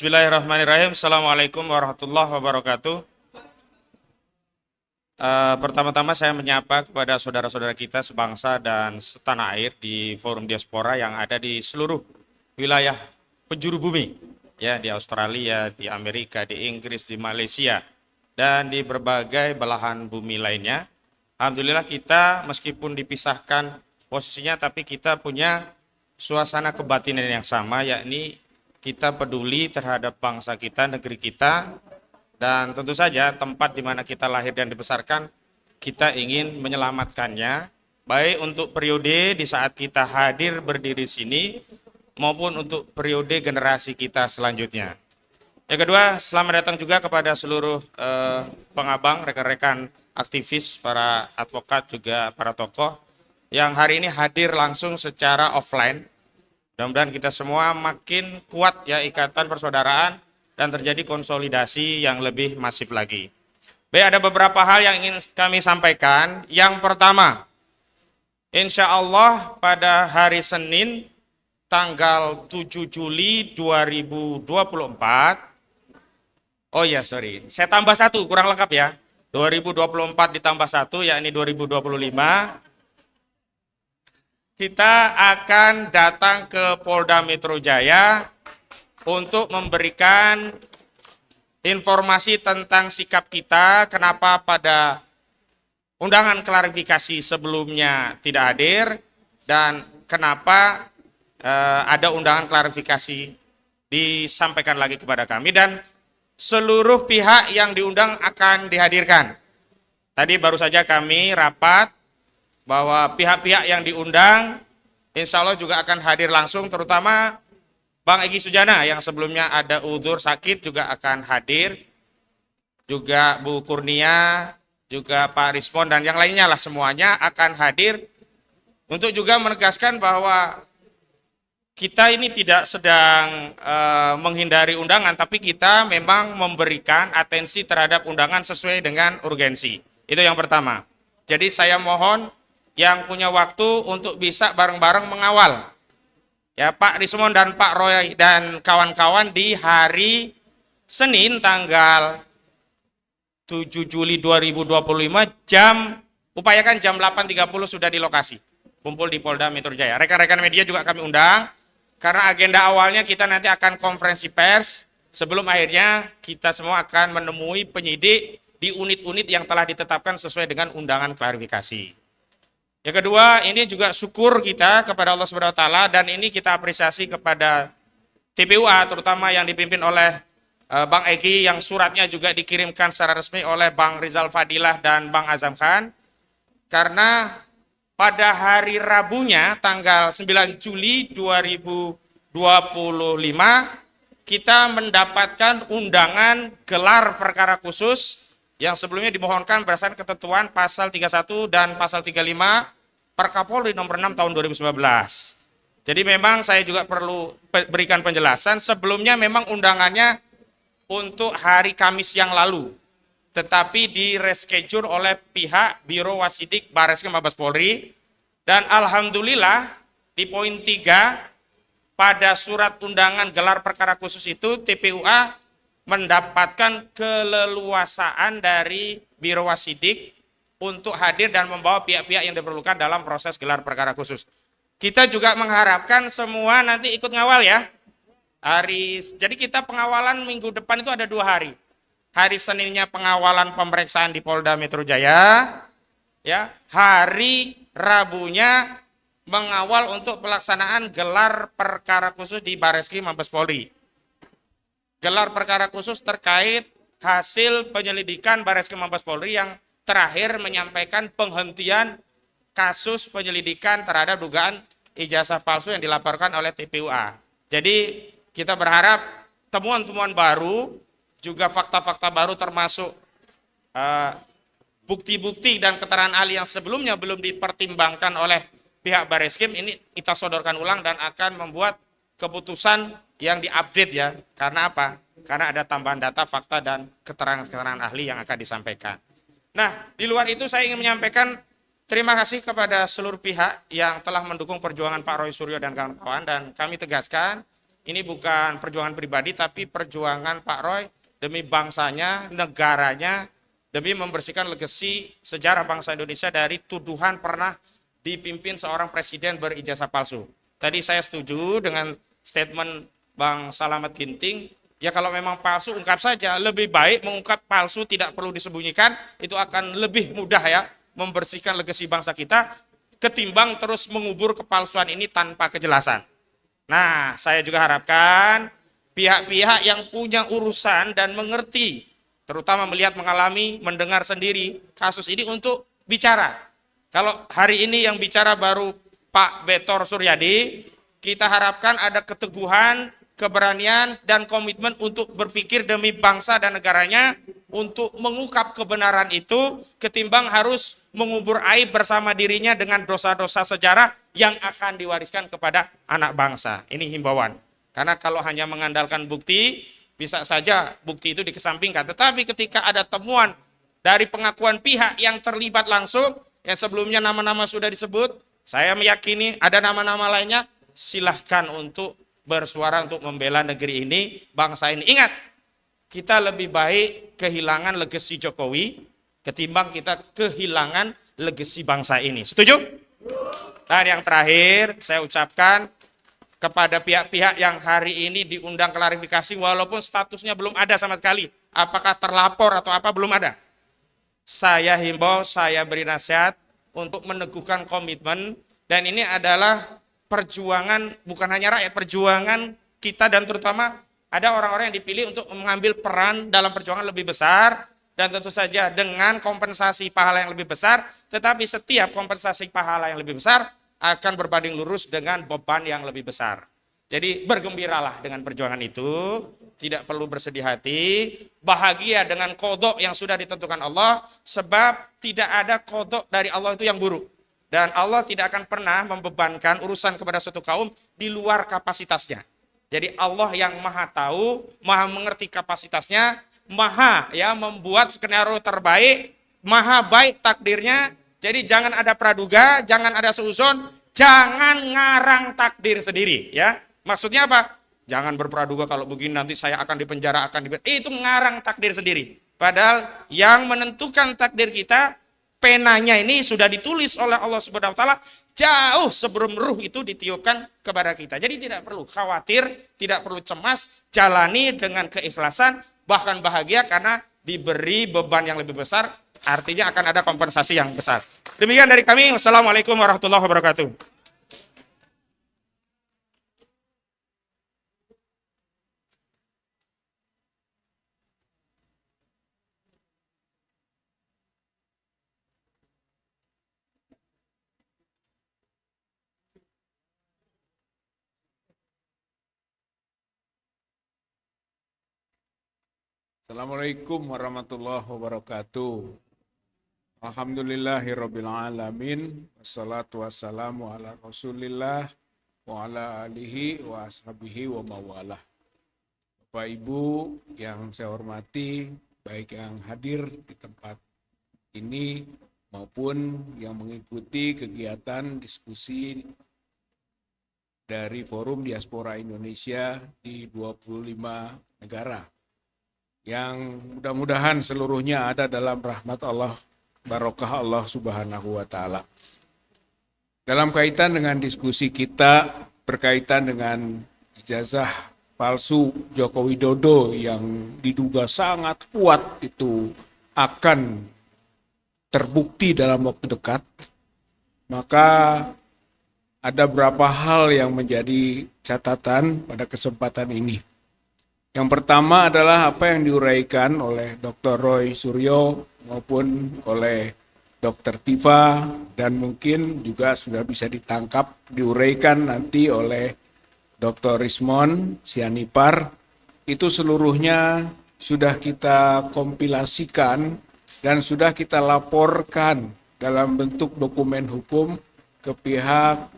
Bismillahirrahmanirrahim. Assalamualaikum warahmatullahi wabarakatuh. Pertama-tama saya menyapa kepada saudara-saudara kita sebangsa dan setanah air di forum diaspora yang ada di seluruh wilayah penjuru bumi, ya, di Australia, di Amerika, di Inggris, di Malaysia, dan di berbagai belahan bumi lainnya. Alhamdulillah kita meskipun dipisahkan posisinya, tapi kita punya suasana kebatinan yang sama, yakni kita peduli terhadap bangsa kita, negeri kita, dan tentu saja tempat di mana kita lahir dan dibesarkan, kita ingin menyelamatkannya, baik untuk periode di saat kita hadir berdiri sini, maupun untuk periode generasi kita selanjutnya. Yang kedua, selamat datang juga kepada seluruh pengabang, rekan-rekan aktivis, para advokat, juga para tokoh, yang hari ini hadir langsung secara offline. Mudah-mudahan kita semua makin kuat ya ikatan persaudaraan dan terjadi konsolidasi yang lebih masif lagi. Baik, ada beberapa hal yang ingin kami sampaikan. Yang pertama, insya Allah pada hari Senin tanggal 7 Juli 2024, saya tambah satu, kurang lengkap ya, 2024 ditambah satu, yakni 2025, kita akan datang ke Polda Metro Jaya untuk memberikan informasi tentang sikap kita, kenapa pada undangan klarifikasi sebelumnya tidak hadir, dan kenapa ada undangan klarifikasi disampaikan lagi kepada kami, dan seluruh pihak yang diundang akan dihadirkan. Tadi baru saja kami rapat bahwa pihak-pihak yang diundang insya Allah juga akan hadir langsung, terutama Bang Egy Sujana yang sebelumnya ada udzur sakit juga akan hadir, juga Bu Kurnia, juga Pak Rispon, dan yang lainnya lah semuanya akan hadir untuk juga menegaskan bahwa kita ini tidak sedang menghindari undangan, tapi kita memang memberikan atensi terhadap undangan sesuai dengan urgensi. Itu yang pertama. Jadi saya mohon yang punya waktu untuk bisa bareng-bareng mengawal ya Pak Rismon dan Pak Roy dan kawan-kawan di hari Senin tanggal 7 Juli 2025 upayakan jam 8.30 sudah di lokasi, kumpul di Polda Metro Jaya. Rekan-rekan media juga kami undang karena agenda awalnya kita nanti akan konferensi pers sebelum akhirnya kita semua akan menemui penyidik di unit-unit yang telah ditetapkan sesuai dengan undangan klarifikasi. Yang kedua, ini juga syukur kita kepada Allah Subhanahu wa taala, dan ini kita apresiasi kepada TPUA terutama yang dipimpin oleh Bang Egy, yang suratnya juga dikirimkan secara resmi oleh Bang Rizal Fadilah dan Bang Azam Khan, karena pada hari Rabunya tanggal 9 Juli 2025 kita mendapatkan undangan gelar perkara khusus yang sebelumnya dimohonkan berdasarkan ketentuan pasal 31 dan pasal 35 Perkapolri nomor 6 tahun 2019. Jadi memang saya juga perlu berikan penjelasan, sebelumnya memang undangannya untuk hari Kamis yang lalu, tetapi di reschedule oleh pihak Biro Wasidik Barreskrim Mabes Polri, dan alhamdulillah di poin 3 pada surat undangan gelar perkara khusus itu TPUA mendapatkan keleluasaan dari Biro Wasidik untuk hadir dan membawa pihak-pihak yang diperlukan dalam proses gelar perkara khusus. Kita juga mengharapkan semua nanti ikut ngawal ya. Jadi kita pengawalan minggu depan itu ada 2 hari. Hari Seninnya pengawalan pemeriksaan di Polda Metro Jaya, ya. Hari Rabunya mengawal untuk pelaksanaan gelar perkara khusus di Barreskrim Mabes Polri. Gelar perkara khusus terkait hasil penyelidikan Barreskrim Mabes Polri yang terakhir menyampaikan penghentian kasus penyelidikan terhadap dugaan ijazah palsu yang dilaporkan oleh TPUA. Jadi kita berharap temuan-temuan baru, juga fakta-fakta baru termasuk bukti-bukti dan keterangan ahli yang sebelumnya belum dipertimbangkan oleh pihak Barreskrim ini kita sodorkan ulang dan akan membuat keputusan yang diupdate ya. Karena apa? Karena ada tambahan data, fakta, dan keterangan-keterangan ahli yang akan disampaikan. Nah, di luar itu saya ingin menyampaikan terima kasih kepada seluruh pihak yang telah mendukung perjuangan Pak Roy Suryo dan kawan-kawan, dan kami tegaskan ini bukan perjuangan pribadi, tapi perjuangan Pak Roy demi bangsanya, negaranya, demi membersihkan legasi sejarah bangsa Indonesia dari tuduhan pernah dipimpin seorang presiden berijazah palsu. Tadi saya setuju dengan statement Bang Salamet Ginting, ya kalau memang palsu ungkap saja, lebih baik mengungkap palsu tidak perlu disembunyikan, itu akan lebih mudah ya membersihkan legasi bangsa kita, ketimbang terus mengubur kepalsuan ini tanpa kejelasan. Nah, saya juga harapkan pihak-pihak yang punya urusan dan mengerti, terutama melihat, mengalami, mendengar sendiri kasus ini untuk bicara. Kalau hari ini yang bicara baru Pak Betor Suryadi, kita harapkan ada keteguhan, keberanian, dan komitmen untuk berpikir demi bangsa dan negaranya, untuk mengungkap kebenaran itu, ketimbang harus mengubur aib bersama dirinya dengan dosa-dosa sejarah yang akan diwariskan kepada anak bangsa. Ini himbauan. Karena kalau hanya mengandalkan bukti, bisa saja bukti itu dikesampingkan. Tetapi ketika ada temuan dari pengakuan pihak yang terlibat langsung, yang sebelumnya nama-nama sudah disebut, saya meyakini ada nama-nama lainnya, silahkan untuk bersuara untuk membela negeri ini, bangsa ini. Ingat, kita lebih baik kehilangan legasi Jokowi ketimbang kita kehilangan legasi bangsa ini. Setuju? Dan yang terakhir, saya ucapkan kepada pihak-pihak yang hari ini diundang klarifikasi walaupun statusnya belum ada sama sekali. Apakah terlapor atau apa, belum ada. Saya himbau, saya beri nasihat untuk meneguhkan komitmen, dan ini adalah perjuangan bukan hanya rakyat, perjuangan kita, dan terutama ada orang-orang yang dipilih untuk mengambil peran dalam perjuangan lebih besar, dan tentu saja dengan kompensasi pahala yang lebih besar, tetapi setiap kompensasi pahala yang lebih besar akan berbanding lurus dengan beban yang lebih besar. Jadi bergembiralah dengan perjuangan itu, tidak perlu bersedih hati, bahagia dengan qadha yang sudah ditentukan Allah, sebab tidak ada qadha dari Allah itu yang buruk. Dan Allah tidak akan pernah membebankan urusan kepada suatu kaum di luar kapasitasnya. Jadi Allah yang maha tahu, maha mengerti kapasitasnya, maha ya membuat skenario terbaik, maha baik takdirnya. Jadi jangan ada praduga, jangan ada suuzon, jangan ngarang takdir sendiri ya. Maksudnya apa? Jangan berpraduga kalau begini nanti saya akan dipenjara, itu ngarang takdir sendiri. Padahal yang menentukan takdir kita, penanya ini sudah ditulis oleh Allah Subhanahu wa taala jauh sebelum ruh itu ditiupkan kepada kita. Jadi tidak perlu khawatir, tidak perlu cemas, jalani dengan keikhlasan, bahkan bahagia karena diberi beban yang lebih besar, artinya akan ada kompensasi yang besar. Demikian dari kami. Wassalamualaikum warahmatullahi wabarakatuh. Assalamualaikum warahmatullahi wabarakatuh. Alhamdulillahirabbil alamin. Wassalatu wassalamu ala Rasulillah wa ala alihi wa ashabihi wa mawalah. Bapak Ibu yang saya hormati, baik yang hadir di tempat ini maupun yang mengikuti kegiatan diskusi dari Forum Diaspora Indonesia di 25 negara. Yang mudah-mudahan seluruhnya ada dalam rahmat Allah, barokah Allah Subhanahu wa taala. Dalam kaitan dengan diskusi kita berkaitan dengan ijazah palsu Joko Widodo yang diduga sangat kuat itu akan terbukti dalam waktu dekat, maka ada beberapa hal yang menjadi catatan pada kesempatan ini. Yang pertama adalah apa yang diuraikan oleh Dr. Roy Suryo maupun oleh Dr. Tifa, dan mungkin juga sudah bisa ditangkap, diuraikan nanti oleh Dr. Rismon Sianipar. Itu seluruhnya sudah kita kompilasikan dan sudah kita laporkan dalam bentuk dokumen hukum ke pihak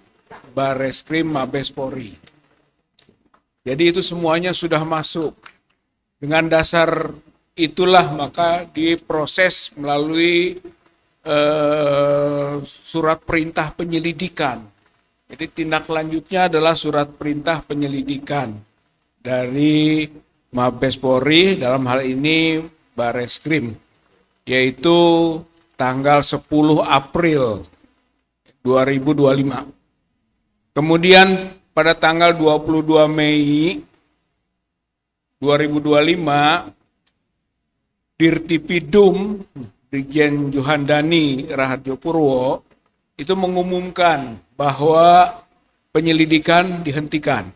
Barreskrim Mabes Polri. Jadi itu semuanya sudah masuk. Dengan dasar itulah maka diproses melalui surat perintah penyelidikan. Jadi tindak lanjutnya adalah surat perintah penyelidikan. dari Mabes Polri, dalam hal ini Bareskrim, yaitu tanggal 10 April 2025. Kemudian pada tanggal 22 Mei 2025, Dirtipidum Brigjen Johandani Raharjo Purwo itu mengumumkan bahwa penyelidikan dihentikan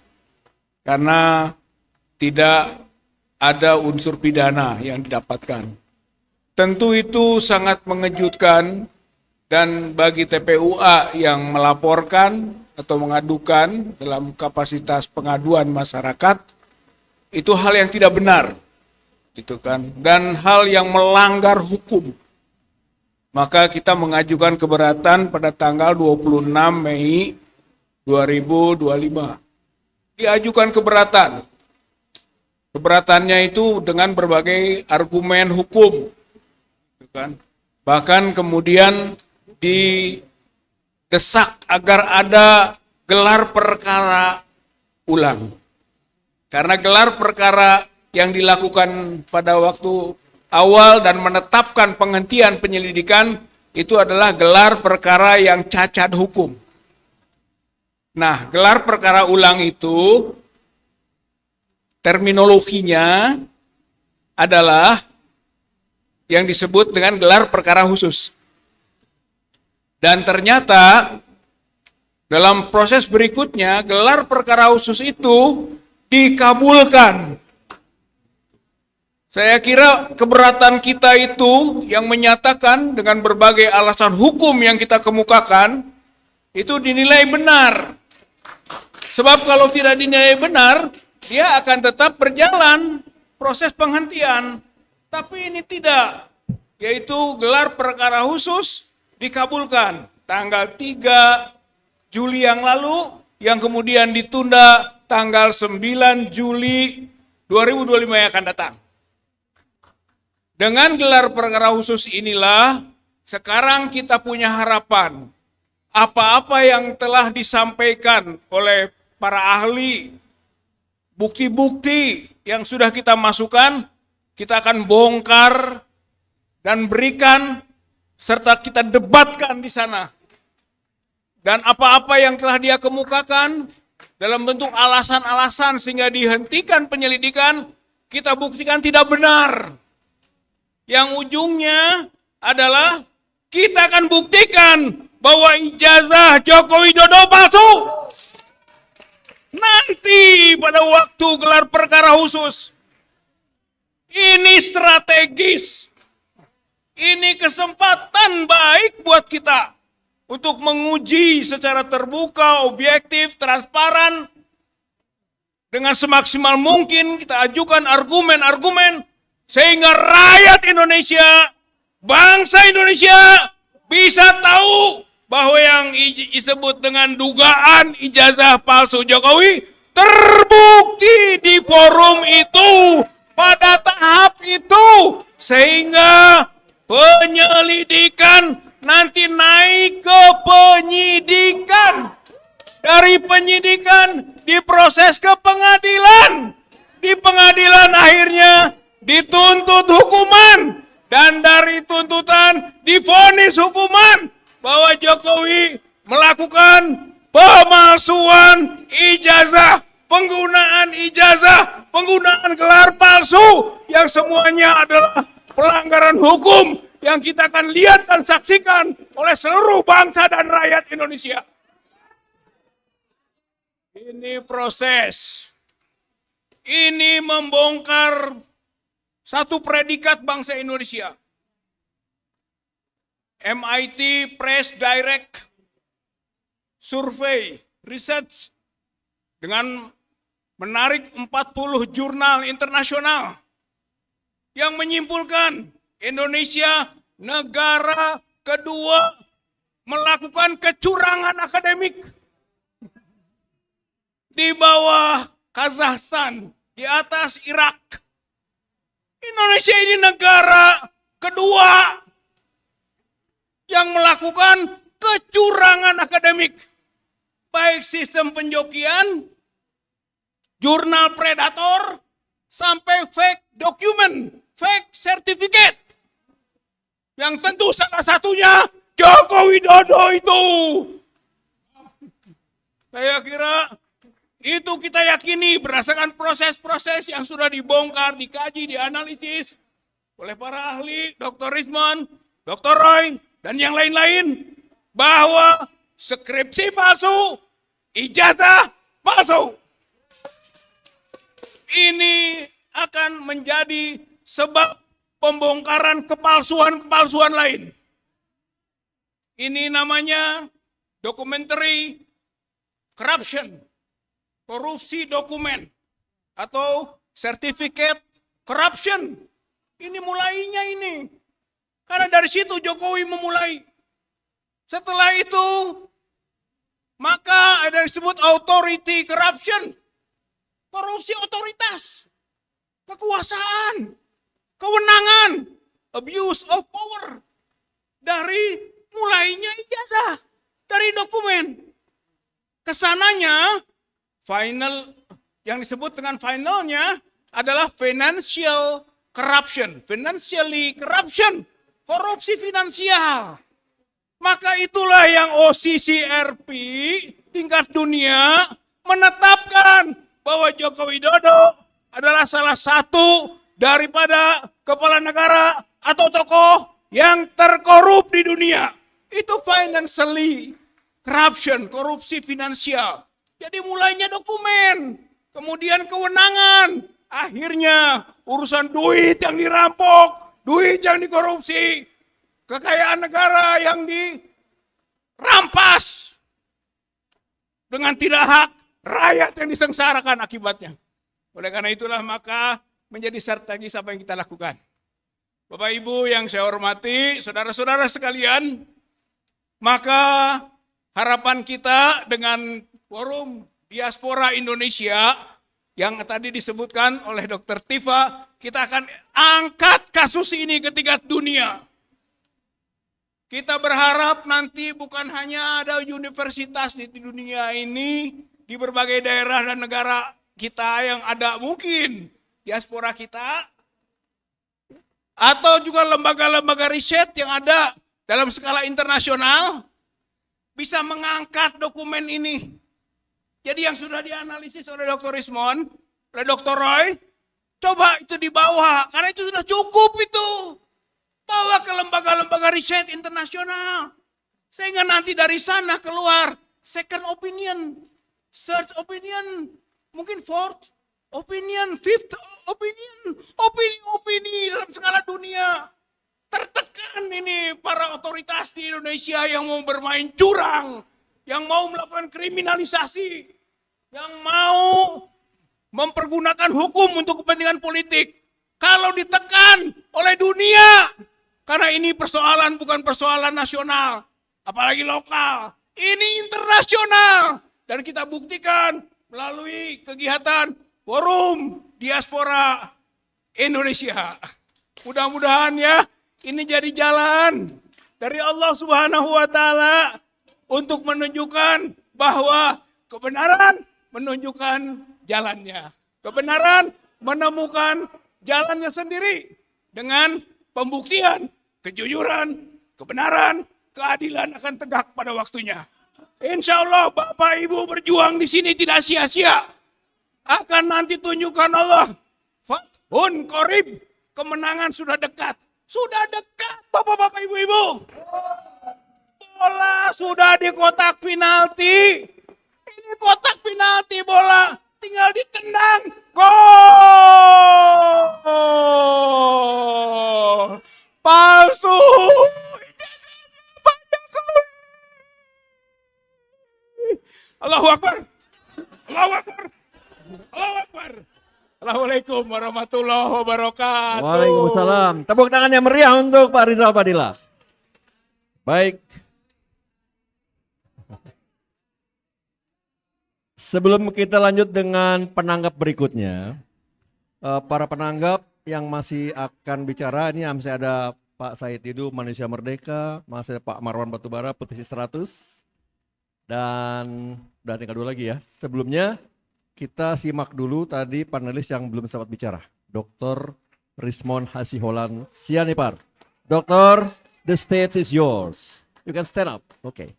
karena tidak ada unsur pidana yang didapatkan. Tentu itu sangat mengejutkan, dan bagi TPUA yang melaporkan atau mengadukan dalam kapasitas pengaduan masyarakat, itu hal yang tidak benar, gitu kan, dan hal yang melanggar hukum. Maka kita mengajukan keberatan pada tanggal 26 Mei 2025. Diajukan keberatan. Keberatannya itu dengan berbagai argumen hukum, gitu kan. Bahkan kemudian didesak agar ada gelar perkara ulang. Karena gelar perkara yang dilakukan pada waktu awal dan menetapkan penghentian penyelidikan itu adalah gelar perkara yang cacat hukum. Nah, gelar perkara ulang itu terminologinya adalah yang disebut dengan gelar perkara khusus. Dan ternyata dalam proses berikutnya gelar perkara khusus itu dikabulkan. Saya kira keberatan kita itu yang menyatakan dengan berbagai alasan hukum yang kita kemukakan itu dinilai benar. Sebab kalau tidak dinilai benar, dia akan tetap berjalan proses penghentian. Tapi ini tidak, yaitu gelar perkara khusus dikabulkan tanggal 3 Juli yang lalu, yang kemudian ditunda tanggal 9 Juli 2025 yang akan datang. Dengan gelar perkara khusus inilah sekarang kita punya harapan. Apa-apa yang telah disampaikan oleh para ahli, bukti-bukti yang sudah kita masukkan, kita akan bongkar dan berikan serta kita debatkan di sana. Dan apa-apa yang telah dia kemukakan dalam bentuk alasan-alasan sehingga dihentikan penyelidikan, kita buktikan tidak benar. Yang ujungnya adalah kita akan buktikan bahwa ijazah Joko Widodo palsu. Nanti pada waktu gelar perkara khusus. Ini strategis. Ini kesempatan baik buat kita untuk menguji secara terbuka, objektif, transparan. Dengan semaksimal mungkin kita ajukan argumen-argumen sehingga rakyat Indonesia, bangsa Indonesia bisa tahu bahwa yang disebut dengan dugaan ijazah palsu Jokowi terbukti di forum itu, pada tahap itu, sehingga penyelidikan nanti naik ke penyidikan. Dari penyidikan diproses ke pengadilan. Di pengadilan akhirnya dituntut hukuman. Dan dari tuntutan divonis hukuman bahwa Jokowi melakukan pemalsuan ijazah, penggunaan gelar palsu yang semuanya adalah pelanggaran hukum yang kita akan lihat dan saksikan oleh seluruh bangsa dan rakyat Indonesia. Ini proses. Ini membongkar satu predikat bangsa Indonesia. MIT Press Direct Survey Research dengan menarik 40 jurnal internasional yang menyimpulkan Indonesia negara kedua melakukan kecurangan akademik di bawah Kazakhstan, di atas Irak. Indonesia ini negara kedua yang melakukan kecurangan akademik, baik sistem penjokian jurnal predator, sampai fake document, fake certificate. Yang tentu salah satunya Joko Widodo itu. Saya kira itu kita yakini berdasarkan proses-proses yang sudah dibongkar, dikaji, dianalisis oleh para ahli, Dr. Rizman, Dr. Roy, dan yang lain-lain, bahwa skripsi palsu, ijazah palsu. Ini akan menjadi sebab pembongkaran kepalsuan-kepalsuan lain. Ini namanya documentary corruption, korupsi dokumen, atau certificate corruption. Ini mulainya ini. Karena dari situ Jokowi memulai. Setelah itu, maka ada yang disebut authority corruption. Korupsi otoritas, kekuasaan, kewenangan, abuse of power. Dari mulainya ijazah, dari dokumen. Kesananya, final, yang disebut dengan finalnya adalah financial corruption. Financially corruption, korupsi finansial. Maka itulah yang OCCRP tingkat dunia menetapkan bahwa Joko Widodo adalah salah satu daripada kepala negara atau tokoh yang terkorup di dunia. Itu financially corruption, korupsi finansial. Jadi mulainya dokumen, kemudian kewenangan, akhirnya urusan duit yang dirampok, duit yang dikorupsi, kekayaan negara yang dirampas dengan tidak hak, rakyat yang disengsarakan akibatnya. Oleh karena itulah maka menjadi strategis apa yang kita lakukan. Bapak Ibu yang saya hormati, saudara-saudara sekalian, maka harapan kita dengan Forum Diaspora Indonesia yang tadi disebutkan oleh Dr. Tifa, kita akan angkat kasus ini ke tingkat dunia. Kita berharap nanti bukan hanya ada universitas di dunia ini, di berbagai daerah dan negara kita yang ada mungkin diaspora kita, atau juga lembaga-lembaga riset yang ada dalam skala internasional, bisa mengangkat dokumen ini. Jadi yang sudah dianalisis oleh Dr. Rizman, oleh Dr. Roy, coba itu dibawa, karena itu sudah cukup itu. Bawa ke lembaga-lembaga riset internasional. Sehingga nanti dari sana keluar second opinion, third opinion, mungkin fourth opinion, fifth opinion, opini dalam skala dunia. Tertekan ini para otoritas di Indonesia yang mau bermain curang, yang mau melakukan kriminalisasi, yang mau mempergunakan hukum untuk kepentingan politik. Kalau ditekan oleh dunia, karena ini persoalan bukan persoalan nasional, apalagi lokal. Ini internasional. Dan kita buktikan melalui kegiatan Forum Diaspora Indonesia. Mudah-mudahan ya, ini jadi jalan dari Allah Subhanahu wa Ta'ala untuk menunjukkan bahwa kebenaran menunjukkan jalannya. Kebenaran menemukan jalannya sendiri dengan pembuktian, kejujuran, kebenaran, keadilan akan tegak pada waktunya. Insya Allah Bapak Ibu berjuang di sini tidak sia-sia. Akan nanti tunjukkan Allah. Fathun Qorib, kemenangan sudah dekat. Sudah dekat Bapak-Bapak Ibu-Ibu. Bola sudah di kotak penalti. Ini kotak penalti bola. Tinggal ditendang. Gol. Palsu. Allahu Akbar. Allahu Akbar. Allahu Akbar. Assalamualaikum warahmatullahi wabarakatuh. Waalaikumsalam. Tepuk tangan yang meriah untuk Pak Rizal Fadila. Baik. Sebelum kita lanjut dengan penanggap berikutnya, para penanggap yang masih akan bicara, ini masih ada Pak Said Didu, Manusia Merdeka, masih ada Pak Marwan Batubara, Petisi 100, dan udah tinggal dua lagi ya. Sebelumnya kita simak dulu tadi panelis yang belum sempat bicara. Dr. Rismon Hasiholan Sianipar. Dokter, the stage is yours. You can stand up. Oke.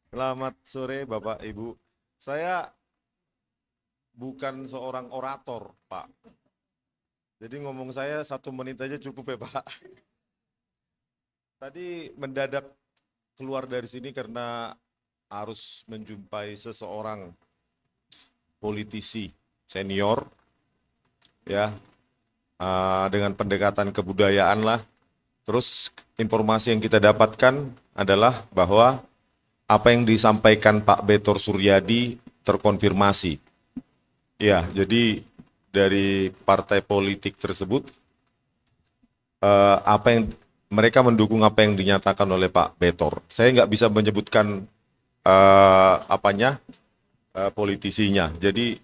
Selamat sore Bapak Ibu. Saya bukan seorang orator, Pak. Jadi ngomong saya 1 menit aja cukup ya, Pak. Tadi mendadak keluar dari sini karena harus menjumpai seseorang politisi senior, ya, dengan pendekatan kebudayaan lah. Terus informasi yang kita dapatkan adalah bahwa apa yang disampaikan Pak Betor Suryadi terkonfirmasi. Ya, jadi dari partai politik tersebut, apa yang mereka mendukung apa yang dinyatakan oleh Pak Betor. Saya nggak bisa menyebutkan politisinya. Jadi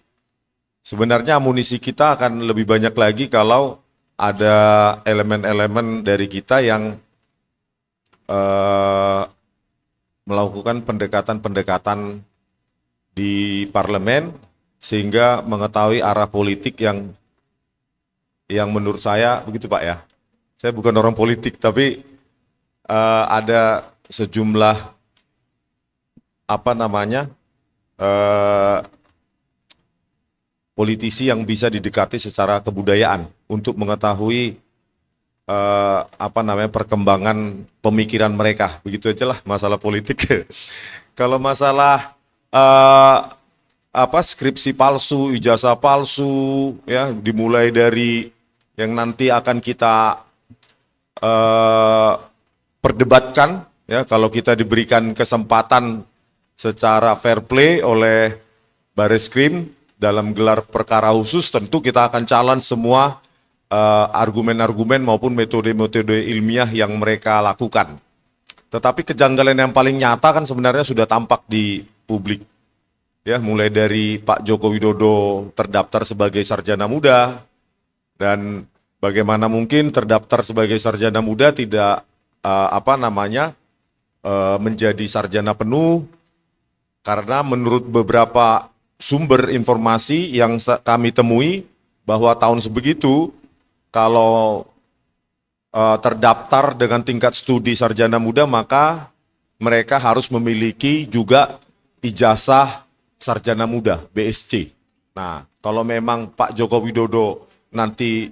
sebenarnya amunisi kita akan lebih banyak lagi kalau ada elemen-elemen dari kita yang melakukan pendekatan-pendekatan di parlemen sehingga mengetahui arah politik yang menurut saya begitu Pak ya. Saya bukan orang politik tapi ada sejumlah politisi yang bisa didekati secara kebudayaan untuk mengetahui perkembangan pemikiran mereka. Begitu aja lah masalah politik. Kalau masalah skripsi palsu, ijazah palsu, ya dimulai dari yang nanti akan kita perdebatkan, ya kalau kita diberikan kesempatan secara fair play oleh Bareskrim dalam gelar perkara khusus, tentu kita akan challenge semua argumen-argumen maupun metode-metode ilmiah yang mereka lakukan. Tetapi kejanggalan yang paling nyata kan sebenarnya sudah tampak di publik. Ya, mulai dari Pak Joko Widodo terdaftar sebagai sarjana muda, dan bagaimana mungkin terdaftar sebagai sarjana muda tidak menjadi sarjana penuh, karena menurut beberapa sumber informasi yang kami temui bahwa tahun sebegitu kalau terdaftar dengan tingkat studi sarjana muda maka mereka harus memiliki juga ijazah sarjana muda BSc. Nah, kalau memang Pak Joko Widodo nanti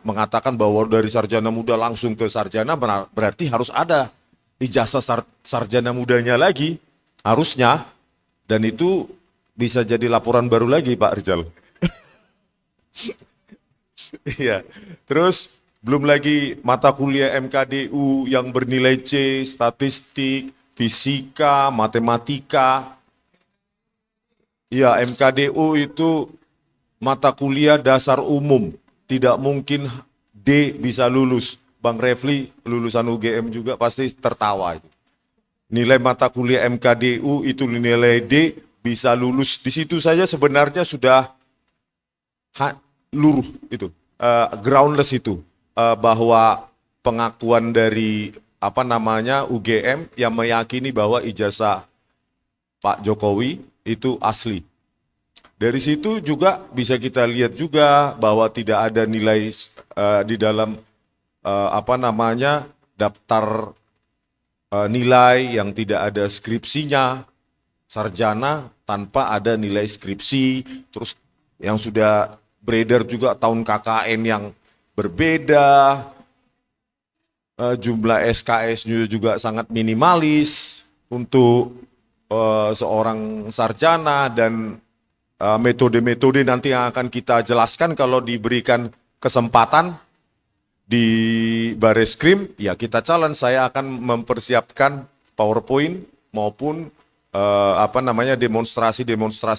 mengatakan bahwa dari sarjana muda langsung ke sarjana, berarti harus ada ijazah sarjana mudanya lagi harusnya, dan itu bisa jadi laporan baru lagi Pak Rizal. Iya. Terus belum lagi mata kuliah MKDU yang bernilai C, statistik, fisika, matematika. Ya, MKDU itu mata kuliah dasar umum, tidak mungkin D bisa lulus. Bang Refli lulusan UGM juga pasti tertawa itu. Nilai mata kuliah MKDU itu nilai D bisa lulus. Di situ saja sebenarnya sudah luruh itu, groundless itu, bahwa pengakuan dari UGM yang meyakini bahwa ijazah Pak Jokowi itu asli. Dari situ juga bisa kita lihat juga bahwa tidak ada nilai di dalam daftar nilai yang tidak ada skripsinya, sarjana tanpa ada nilai skripsi, terus yang sudah beredar juga tahun KKN yang berbeda, jumlah SKS-nya juga sangat minimalis untuk seorang sarjana, dan metode-metode nanti yang akan kita jelaskan kalau diberikan kesempatan di Bareskrim, ya kita challenge. Saya akan mempersiapkan PowerPoint maupun demonstrasi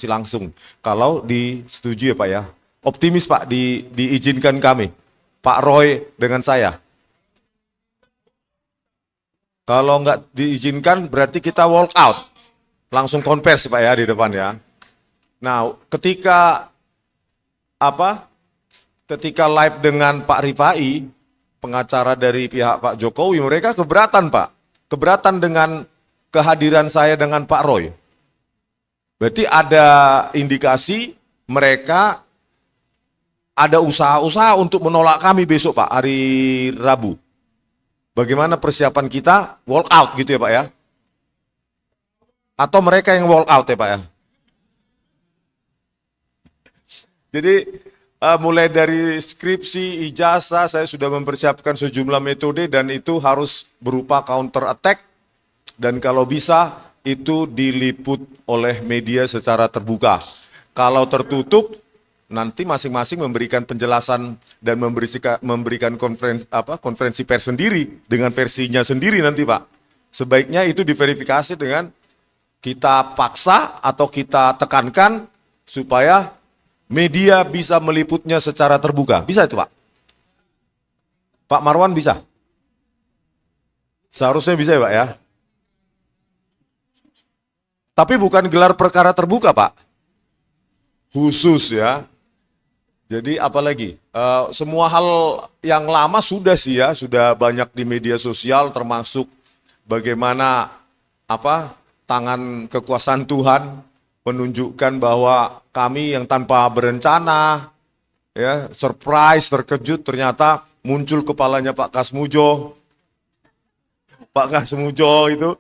langsung kalau disetujui ya Pak ya. Optimis Pak diizinkan kami, Pak Roy dengan saya. Kalau nggak diizinkan berarti kita walk out, langsung konversi Pak ya di depan ya. Nah, ketika live dengan Pak Rifai, pengacara dari pihak Pak Jokowi, mereka keberatan Pak. keberatan dengan kehadiran saya dengan Pak Roy. Berarti ada indikasi mereka ada usaha-usaha untuk menolak kami besok Pak, hari Rabu. Bagaimana persiapan kita? Walk out gitu ya Pak ya? Atau mereka yang walk out ya Pak ya? Jadi mulai dari skripsi, ijazah, saya sudah mempersiapkan sejumlah metode dan itu harus berupa counter attack dan kalau bisa itu diliput oleh media secara terbuka. Kalau tertutup, nanti masing-masing memberikan penjelasan dan memberikan konferensi pers sendiri dengan versinya sendiri nanti Pak. Sebaiknya itu diverifikasi dengan kita paksa atau kita tekankan supaya media bisa meliputnya secara terbuka. Bisa itu Pak? Pak Marwan bisa? Seharusnya bisa ya Pak ya? Tapi bukan gelar perkara terbuka Pak. Khusus ya. Jadi apalagi? Semua hal yang lama sudah sih ya, sudah banyak di media sosial termasuk bagaimana tangan kekuasaan Tuhan menunjukkan bahwa kami yang tanpa berencana, ya surprise, terkejut, ternyata muncul kepalanya Pak Kasmujo. Pak Kasmujo itu,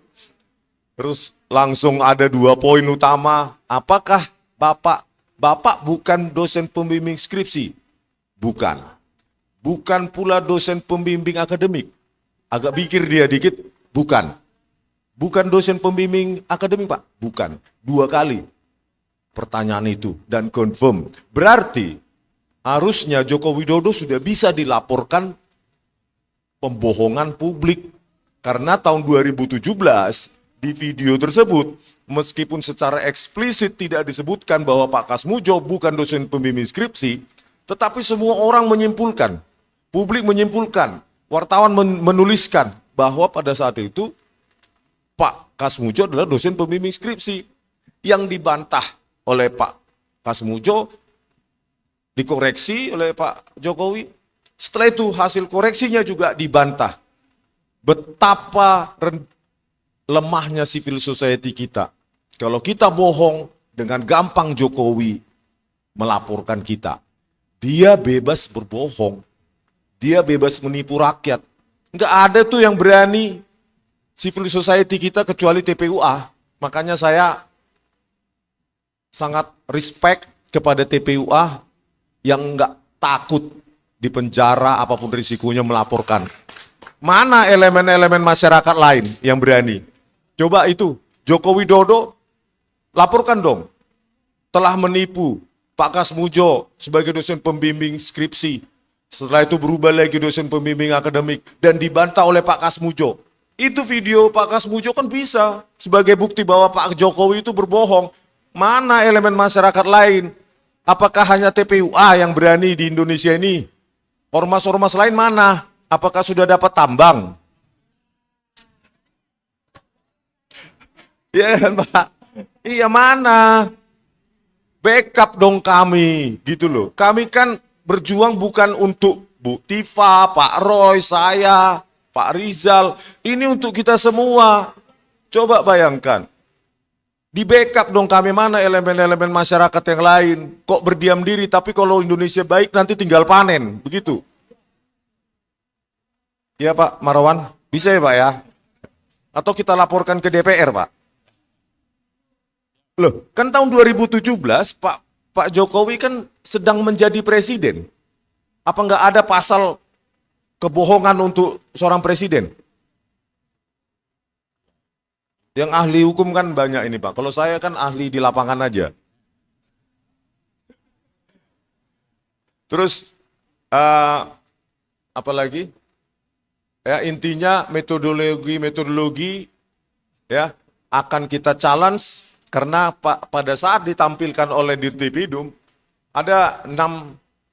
terus langsung ada 2 poin utama. Apakah Bapak bukan dosen pembimbing skripsi? Bukan. Bukan pula dosen pembimbing akademik. Agak pikir dia dikit, bukan. Bukan dosen pembimbing akademik Pak? Bukan. 2 kali pertanyaan itu dan confirm. Berarti harusnya Joko Widodo sudah bisa dilaporkan pembohongan publik. Karena tahun 2017 di video tersebut, meskipun secara eksplisit tidak disebutkan bahwa Pak Kasmujo bukan dosen pembimbing skripsi, tetapi semua orang menyimpulkan, publik menyimpulkan, wartawan menuliskan bahwa pada saat itu Pak Kasmujo adalah dosen pembimbing skripsi. Yang dibantah oleh Pak Kasmujo, dikoreksi oleh Pak Jokowi. Setelah itu hasil koreksinya juga dibantah. Betapa lemahnya civil society kita. Kalau kita bohong, dengan gampang Jokowi melaporkan kita. Dia bebas berbohong. Dia bebas menipu rakyat. Enggak ada tuh yang berani civil society kita kecuali TPUA. Makanya saya sangat respect kepada TPUA yang enggak takut di penjara apapun risikonya melaporkan. Mana elemen-elemen masyarakat lain yang berani? Coba itu, Joko Widodo laporkan dong. Telah menipu Pak Kasmujo sebagai dosen pembimbing skripsi. Setelah itu berubah lagi dosen pembimbing akademik dan dibantah oleh Pak Kasmujo. Itu video Pak Kasmujo kan bisa sebagai bukti bahwa Pak Jokowi itu berbohong. Mana elemen masyarakat lain? Apakah hanya TPUA yang berani di Indonesia ini? Ormas-ormas lain mana? Apakah sudah dapat tambang? Ya kan Pak? Iya mana? Backup dong kami, gitu loh. Kami kan berjuang bukan untuk Bu Tifa, Pak Roy, saya, Pak Rizal. Ini untuk kita semua. Coba bayangkan. Di backup dong kami, mana elemen-elemen masyarakat yang lain. Kok berdiam diri, tapi kalau Indonesia baik nanti tinggal panen. Begitu. Ya Pak Marwan, bisa ya Pak ya? Atau kita laporkan ke DPR Pak? Loh, kan tahun 2017 Pak Jokowi kan sedang menjadi presiden. Apa nggak ada pasal kebohongan untuk seorang presiden? Yang ahli hukum kan banyak ini Pak. Kalau saya kan ahli di lapangan aja. Terus apa lagi? Ya intinya metodologi ya akan kita challenge karena pada saat ditampilkan oleh Dirtipidum ada 6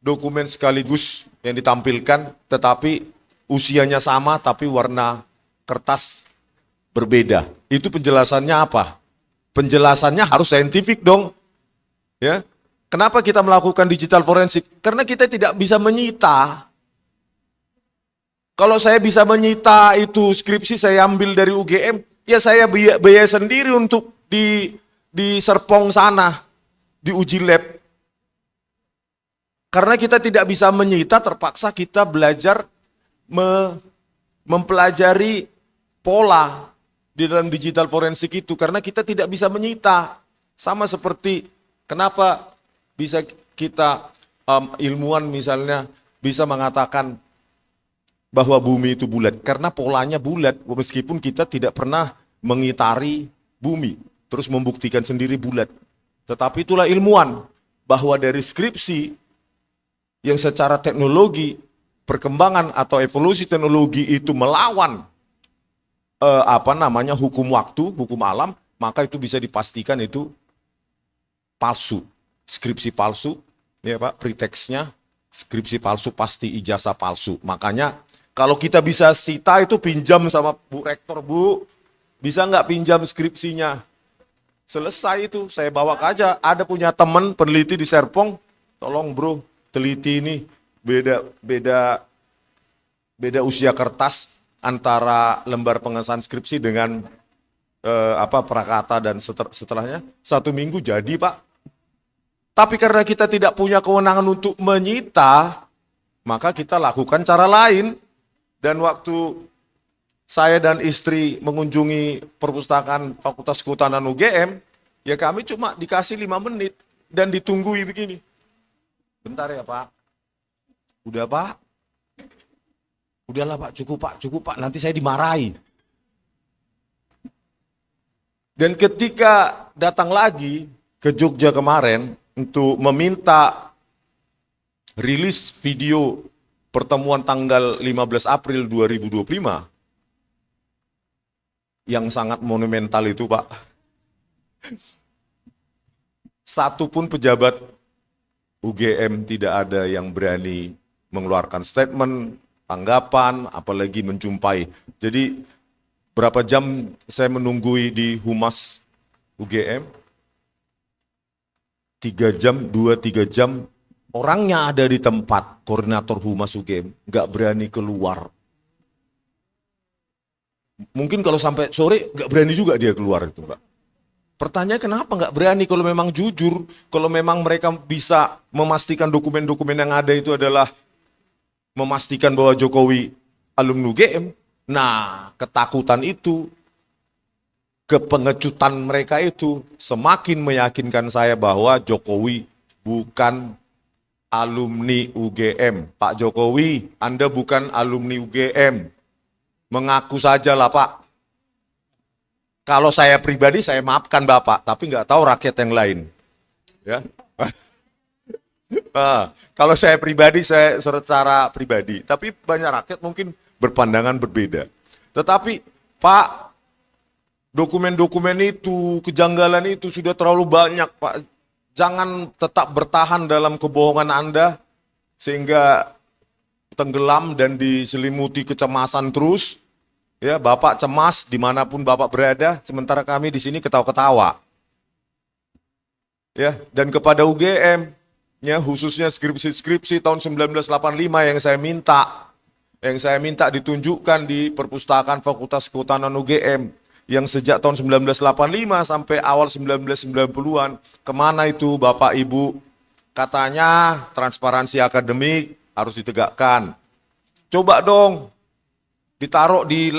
dokumen sekaligus yang ditampilkan, tetapi usianya sama tapi warna kertas berbeda. Itu penjelasannya apa? Penjelasannya harus saintifik dong. Ya. Kenapa kita melakukan digital forensik? Karena kita tidak bisa menyita. Kalau saya bisa menyita itu skripsi saya ambil dari UGM, ya saya biaya sendiri untuk di Serpong sana, di uji lab. Karena kita tidak bisa menyita, terpaksa kita belajar mempelajari pola di dalam digital forensik itu. Karena kita tidak bisa menyita. Sama seperti kenapa bisa kita ilmuwan misalnya bisa mengatakan bahwa bumi itu bulat. Karena polanya bulat, meskipun kita tidak pernah mengitari bumi. Terus membuktikan sendiri bulat. Tetapi itulah ilmuwan, bahwa dari skripsi yang secara teknologi, perkembangan atau evolusi teknologi itu melawan hukum waktu, hukum alam, maka itu bisa dipastikan itu palsu. Skripsi palsu, ya Pak, preteksnya skripsi palsu pasti ijazah palsu. Makanya kalau kita bisa sita itu pinjam sama Bu Rektor, Bu, bisa nggak pinjam skripsinya? Selesai itu, saya bawa aja. Ada punya teman peneliti di Serpong, tolong bro, teliti ini beda usia kertas antara lembar pengesahan skripsi dengan prakata dan setelahnya. 1 minggu jadi Pak. Tapi karena kita tidak punya kewenangan untuk menyita, maka kita lakukan cara lain. Dan waktu saya dan istri mengunjungi perpustakaan Fakultas Kehutanan UGM, ya kami cuma dikasih 5 menit dan ditunggui begini. Bentar ya Pak. Udah Pak. Udahlah Pak, cukup Pak, nanti saya dimarahi. Dan ketika datang lagi ke Jogja kemarin untuk meminta rilis video pertemuan tanggal 15 April 2025 yang sangat monumental itu Pak. Satu pun pejabat UGM tidak ada yang berani mengeluarkan statement, tanggapan, apalagi menjumpai. Jadi berapa jam saya menunggui di Humas UGM? 3 jam, orangnya ada di tempat, koordinator Humas UGM, nggak berani keluar. Mungkin kalau sampai sore nggak berani juga dia keluar itu Pak. Pertanyaan kenapa nggak berani kalau memang jujur, kalau memang mereka bisa memastikan dokumen-dokumen yang ada itu adalah memastikan bahwa Jokowi alumni UGM. Nah, ketakutan itu, kepengecutan mereka itu semakin meyakinkan saya bahwa Jokowi bukan alumni UGM. Pak Jokowi, Anda bukan alumni UGM. Mengaku saja lah Pak. Kalau saya pribadi saya maafkan Bapak, tapi nggak tahu rakyat yang lain. Ya. Nah, kalau saya pribadi, saya secara pribadi, tapi banyak rakyat mungkin berpandangan berbeda. Tetapi Pak, dokumen-dokumen itu, kejanggalan itu sudah terlalu banyak Pak. Jangan tetap bertahan dalam kebohongan Anda, sehingga tenggelam dan diselimuti kecemasan terus. Ya, Bapak cemas dimanapun Bapak berada, sementara kami di sini ketawa-ketawa. Ya, dan kepada UGM, ya khususnya skripsi-skripsi tahun 1985 yang saya minta ditunjukkan di perpustakaan Fakultas Kehutanan UGM, yang sejak tahun 1985 sampai awal 1990-an, kemana itu Bapak Ibu? Katanya transparansi akademik harus ditegakkan. Coba dong ditaruh di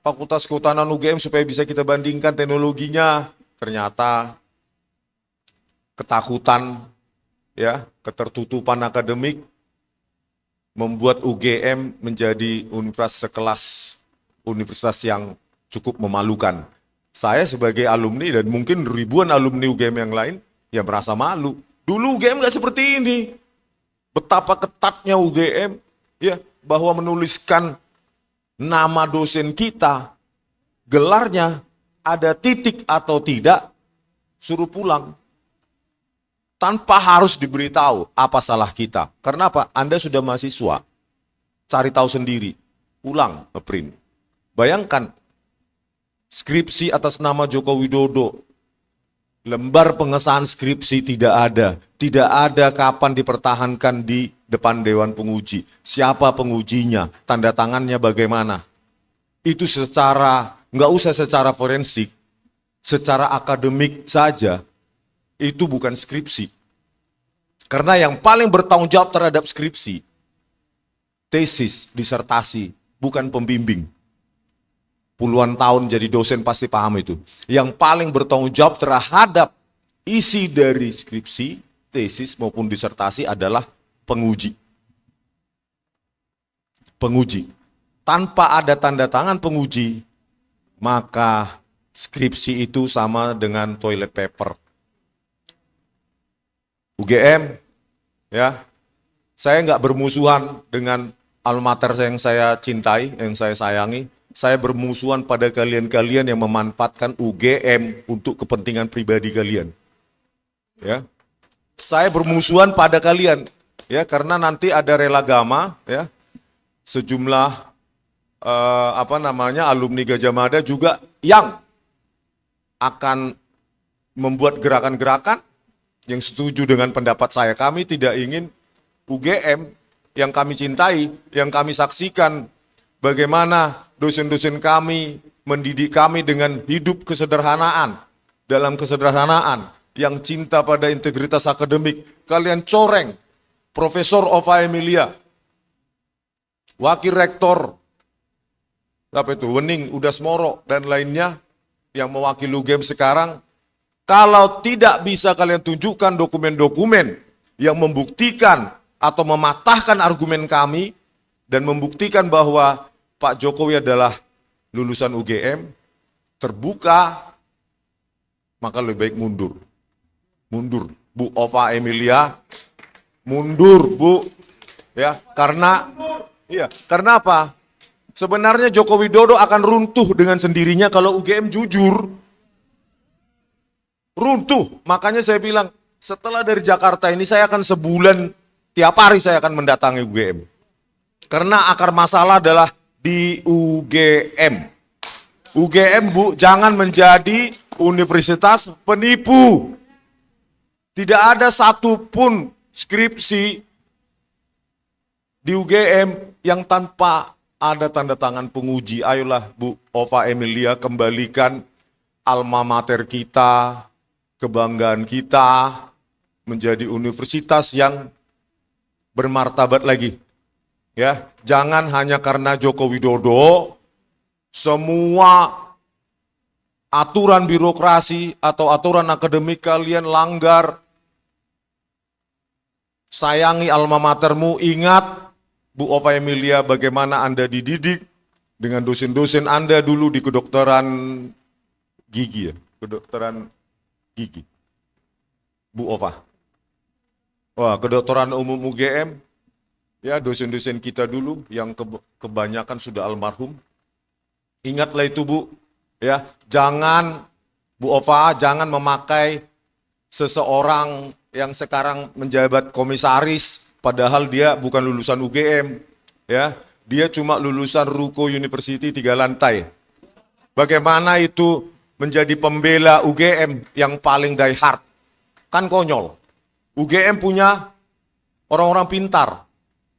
Fakultas Kehutanan UGM supaya bisa kita bandingkan teknologinya. Ternyata ketakutan, ya, ketertutupan akademik membuat UGM menjadi universitas sekelas universitas yang cukup memalukan. Saya sebagai alumni dan mungkin ribuan alumni UGM yang lain ya merasa malu. Dulu UGM nggak seperti ini. Betapa ketatnya UGM, ya, bahwa menuliskan nama dosen kita, gelarnya, ada titik atau tidak, suruh pulang. Tanpa harus diberitahu apa salah kita. Karena apa? Anda sudah mahasiswa, cari tahu sendiri, pulang ngeprint. Bayangkan, skripsi atas nama Joko Widodo, lembar pengesahan skripsi tidak ada, Tidak ada kapan dipertahankan di depan Dewan Penguji. Siapa pengujinya, tanda tangannya bagaimana. Itu nggak usah secara forensik, secara akademik saja, itu bukan skripsi. Karena yang paling bertanggung jawab terhadap skripsi, tesis, disertasi, bukan pembimbing. Puluhan tahun jadi dosen pasti paham itu. Yang paling bertanggung jawab terhadap isi dari skripsi, tesis maupun disertasi adalah penguji. Penguji. Tanpa ada tanda tangan penguji, maka skripsi itu sama dengan toilet paper. UGM, ya, saya nggak bermusuhan dengan alma mater yang saya cintai, yang saya sayangi. Saya bermusuhan pada kalian-kalian yang memanfaatkan UGM untuk kepentingan pribadi kalian. Ya, saya bermusuhan pada kalian, ya, karena nanti ada rela gama, ya, sejumlah alumni Gajah Mada juga yang akan membuat gerakan-gerakan yang setuju dengan pendapat saya. Kami tidak ingin UGM yang kami cintai, yang kami saksikan bagaimana dosen-dosen kami mendidik kami dengan hidup kesederhanaan, dalam kesederhanaan, yang cinta pada integritas akademik. Kalian coreng Profesor Ova Emilia, Wakil Rektor Wening Udasmoro dan lainnya yang mewakili UGM sekarang. Kalau tidak bisa kalian tunjukkan dokumen-dokumen yang membuktikan atau mematahkan argumen kami dan membuktikan bahwa Pak Jokowi adalah lulusan UGM, terbuka, maka lebih baik mundur. Mundur, Bu Ova Emilia, mundur, Bu. Ya, karena apa? Sebenarnya Joko Widodo akan runtuh dengan sendirinya kalau UGM jujur. Runtuh. Makanya saya bilang, setelah dari Jakarta ini saya akan sebulan, tiap hari saya akan mendatangi UGM. Karena akar masalah adalah di UGM. UGM, Bu, jangan menjadi universitas penipu. Tidak ada satupun skripsi di UGM yang tanpa ada tanda tangan penguji. Ayolah Bu Ova Emilia, kembalikan alma mater kita, kebanggaan kita, menjadi universitas yang bermartabat lagi. Ya, jangan hanya karena Joko Widodo, semua aturan birokrasi atau aturan akademik kalian langgar. Sayangi alma matermu, ingat Bu Ova Emilia bagaimana Anda dididik dengan dosen-dosen Anda dulu di kedokteran gigi, ya, kedokteran gigi. Bu Ova. Wah, kedokteran umum UGM, ya, dosen-dosen kita dulu yang kebanyakan sudah almarhum. Ingatlah itu, Bu. Ya, jangan Bu Ova, jangan memakai seseorang yang sekarang menjabat komisaris padahal dia bukan lulusan UGM, ya. Dia cuma lulusan Ruko University 3 lantai. Bagaimana itu menjadi pembela UGM yang paling die hard? Kan konyol. UGM punya orang-orang pintar.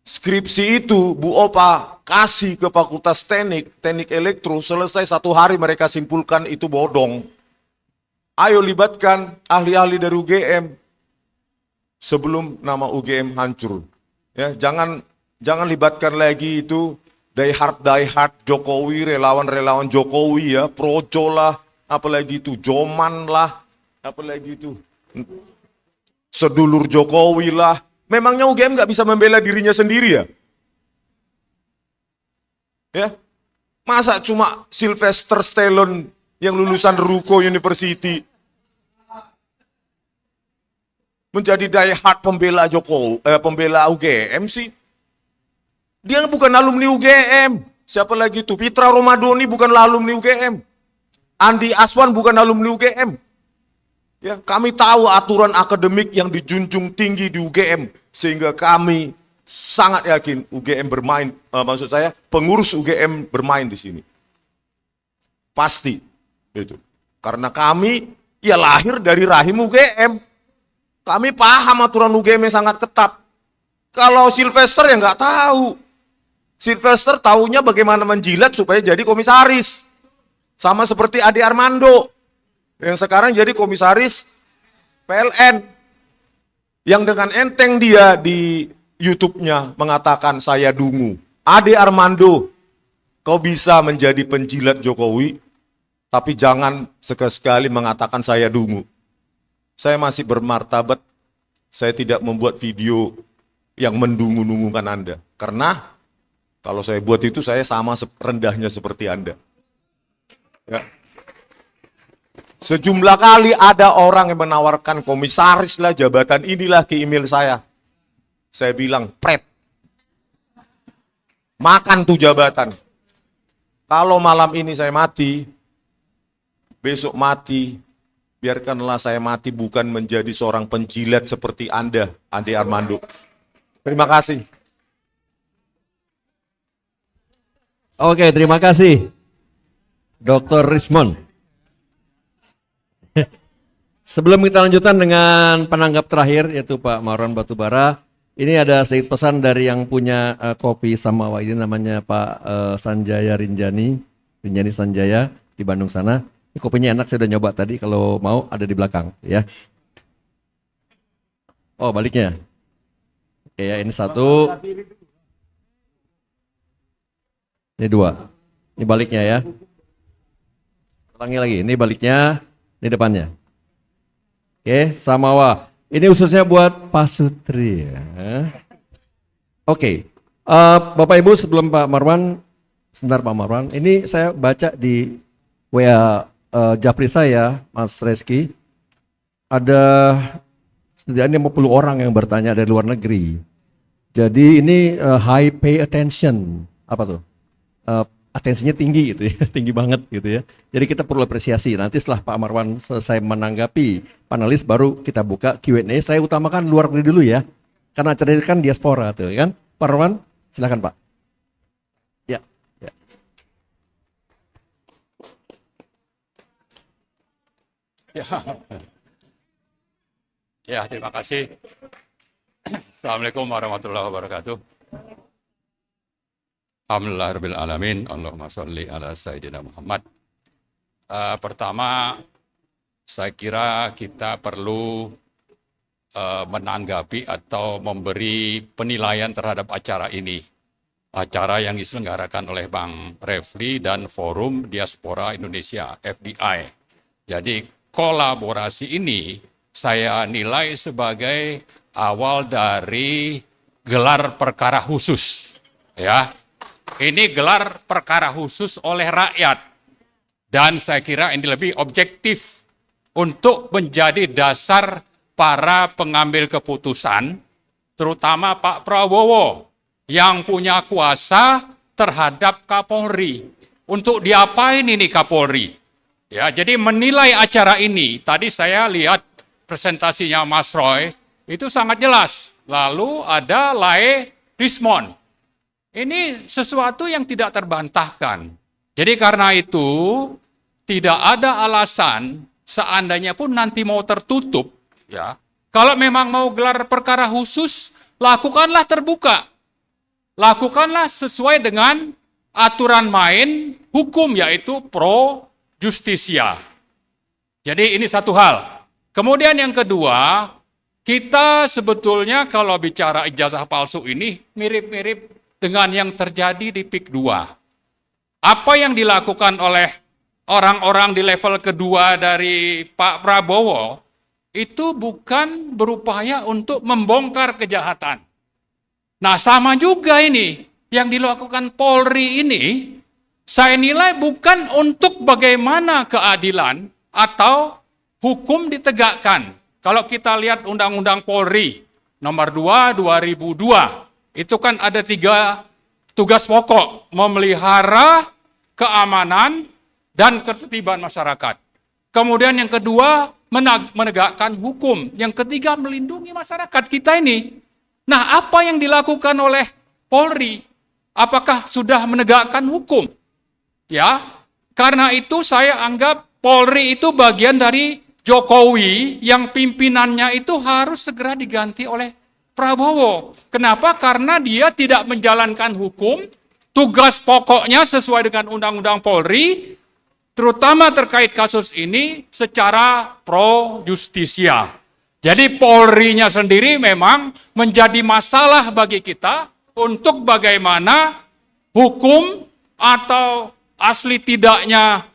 Skripsi itu Bu Ova kasih ke Fakultas Teknik Elektro, selesai 1 hari mereka simpulkan itu bodong. Ayo libatkan ahli-ahli dari UGM sebelum nama UGM hancur. Ya, jangan libatkan lagi itu die hard Jokowi, relawan Jokowi, ya, Projo lah, apalagi itu Joman lah, apalagi itu sedulur Jokowi lah. Memangnya UGM nggak bisa membela dirinya sendiri, ya? Ya, masa cuma Sylvester Stallone yang lulusan Ruko University menjadi die hard pembela pembela UGM sih? Dia bukan alumni UGM. Siapa lagi itu? Pitra Romadoni bukan alumni UGM. Andi Aswan bukan alumni UGM. Ya, kami tahu aturan akademik yang dijunjung tinggi di UGM, sehingga kami sangat yakin UGM bermain, maksud saya pengurus UGM bermain di sini. Pasti itu. Karena kami ya lahir dari rahim UGM. Kami paham aturan UGM sangat ketat. Kalau Sylvester ya nggak tahu. Sylvester tahunya bagaimana menjilat supaya jadi komisaris. Sama seperti Ade Armando yang sekarang jadi komisaris PLN. Yang dengan enteng dia di YouTube-nya mengatakan saya dungu. Ade Armando, kau bisa menjadi penjilat Jokowi, tapi jangan sekali-sekali mengatakan saya dungu. Saya masih bermartabat, saya tidak membuat video yang mendungu-dungukan Anda. Karena kalau saya buat itu saya sama rendahnya seperti Anda. Ya. Sejumlah kali ada orang yang menawarkan komisaris lah, jabatan inilah ke email saya. Saya bilang, pret. Makan tuh jabatan. Kalau malam ini saya mati, besok mati, biarkanlah saya mati bukan menjadi seorang penjilat seperti Anda, Ade Armando. Terima kasih. Oke, terima kasih. Dr. Rismond. Sebelum kita lanjutkan dengan penanggap terakhir, yaitu Pak Marwan Batubara, ini ada sedikit pesan dari yang punya kopi Samawa ini, namanya Pak Sanjaya Rinjani Sanjaya di Bandung sana. Ini kopinya enak, saya udah nyoba tadi, kalau mau ada di belakang ya. Oh, baliknya. Oke ya, ini satu. Ini dua. Ini baliknya ya. Ulangi lagi, ini baliknya, ini depannya. Oke, Samawa. Ini khususnya buat Pak Sutri ya. Oke. Bapak Ibu, sebelum Pak Marwan, sebentar Pak Marwan, ini saya baca di WA Japri saya, Mas Reski, ada setidaknya 50 orang yang bertanya dari luar negeri. Jadi ini high pay attention, apa tuh? Atensinya tinggi gitu ya, tinggi banget gitu ya. Jadi kita perlu apresiasi. Nanti setelah Pak Marwan selesai menanggapi panelis, baru kita buka Q&A. Saya utamakan luar negeri dulu ya, karena acara ini kan diaspora tuh kan. Pak Marwan, silakan Pak. Ya. Ya. Ya, terima kasih. Assalamualaikum warahmatullahi wabarakatuh. Alhamdulillahirrahmanirrahim. Allahumma sholli ala Sayyidina Muhammad. Pertama, saya kira kita perlu menanggapi atau memberi penilaian terhadap acara ini. Acara yang diselenggarakan oleh Bang Refli dan Forum Diaspora Indonesia, FDI. Jadi kolaborasi ini saya nilai sebagai awal dari gelar perkara khusus. Ya, ini gelar perkara khusus oleh rakyat. Dan saya kira ini lebih objektif untuk menjadi dasar para pengambil keputusan, terutama Pak Prabowo yang punya kuasa terhadap Kapolri. Untuk diapain ini Kapolri? Ya, jadi menilai acara ini, tadi saya lihat presentasinya Mas Roy, itu sangat jelas. Lalu ada Lae Rismond. Ini sesuatu yang tidak terbantahkan. Jadi karena itu, tidak ada alasan seandainya pun nanti mau tertutup, ya. Kalau memang mau gelar perkara khusus, lakukanlah terbuka. Lakukanlah sesuai dengan aturan main hukum, yaitu pro justisia. Jadi ini satu hal. Kemudian yang kedua, kita sebetulnya kalau bicara ijazah palsu ini mirip-mirip dengan yang terjadi di PIK 2. Apa yang dilakukan oleh orang-orang di level kedua dari Pak Prabowo, itu bukan berupaya untuk membongkar kejahatan. Nah, sama juga ini, yang dilakukan Polri ini, saya nilai bukan untuk bagaimana keadilan atau hukum ditegakkan. Kalau kita lihat Undang-Undang Polri, nomor 2, 2002, itu kan ada 3 tugas pokok, memelihara keamanan dan ketertiban masyarakat. Kemudian yang kedua, menegakkan hukum. Yang ketiga, melindungi masyarakat kita ini. Nah, apa yang dilakukan oleh Polri? Apakah sudah menegakkan hukum? Ya, karena itu saya anggap Polri itu bagian dari Jokowi yang pimpinannya itu harus segera diganti oleh Prabowo. Kenapa? Karena dia tidak menjalankan hukum, tugas pokoknya sesuai dengan Undang-Undang Polri, terutama terkait kasus ini secara pro justisia. Jadi Polri-nya sendiri memang menjadi masalah bagi kita untuk bagaimana hukum atau asli tidaknya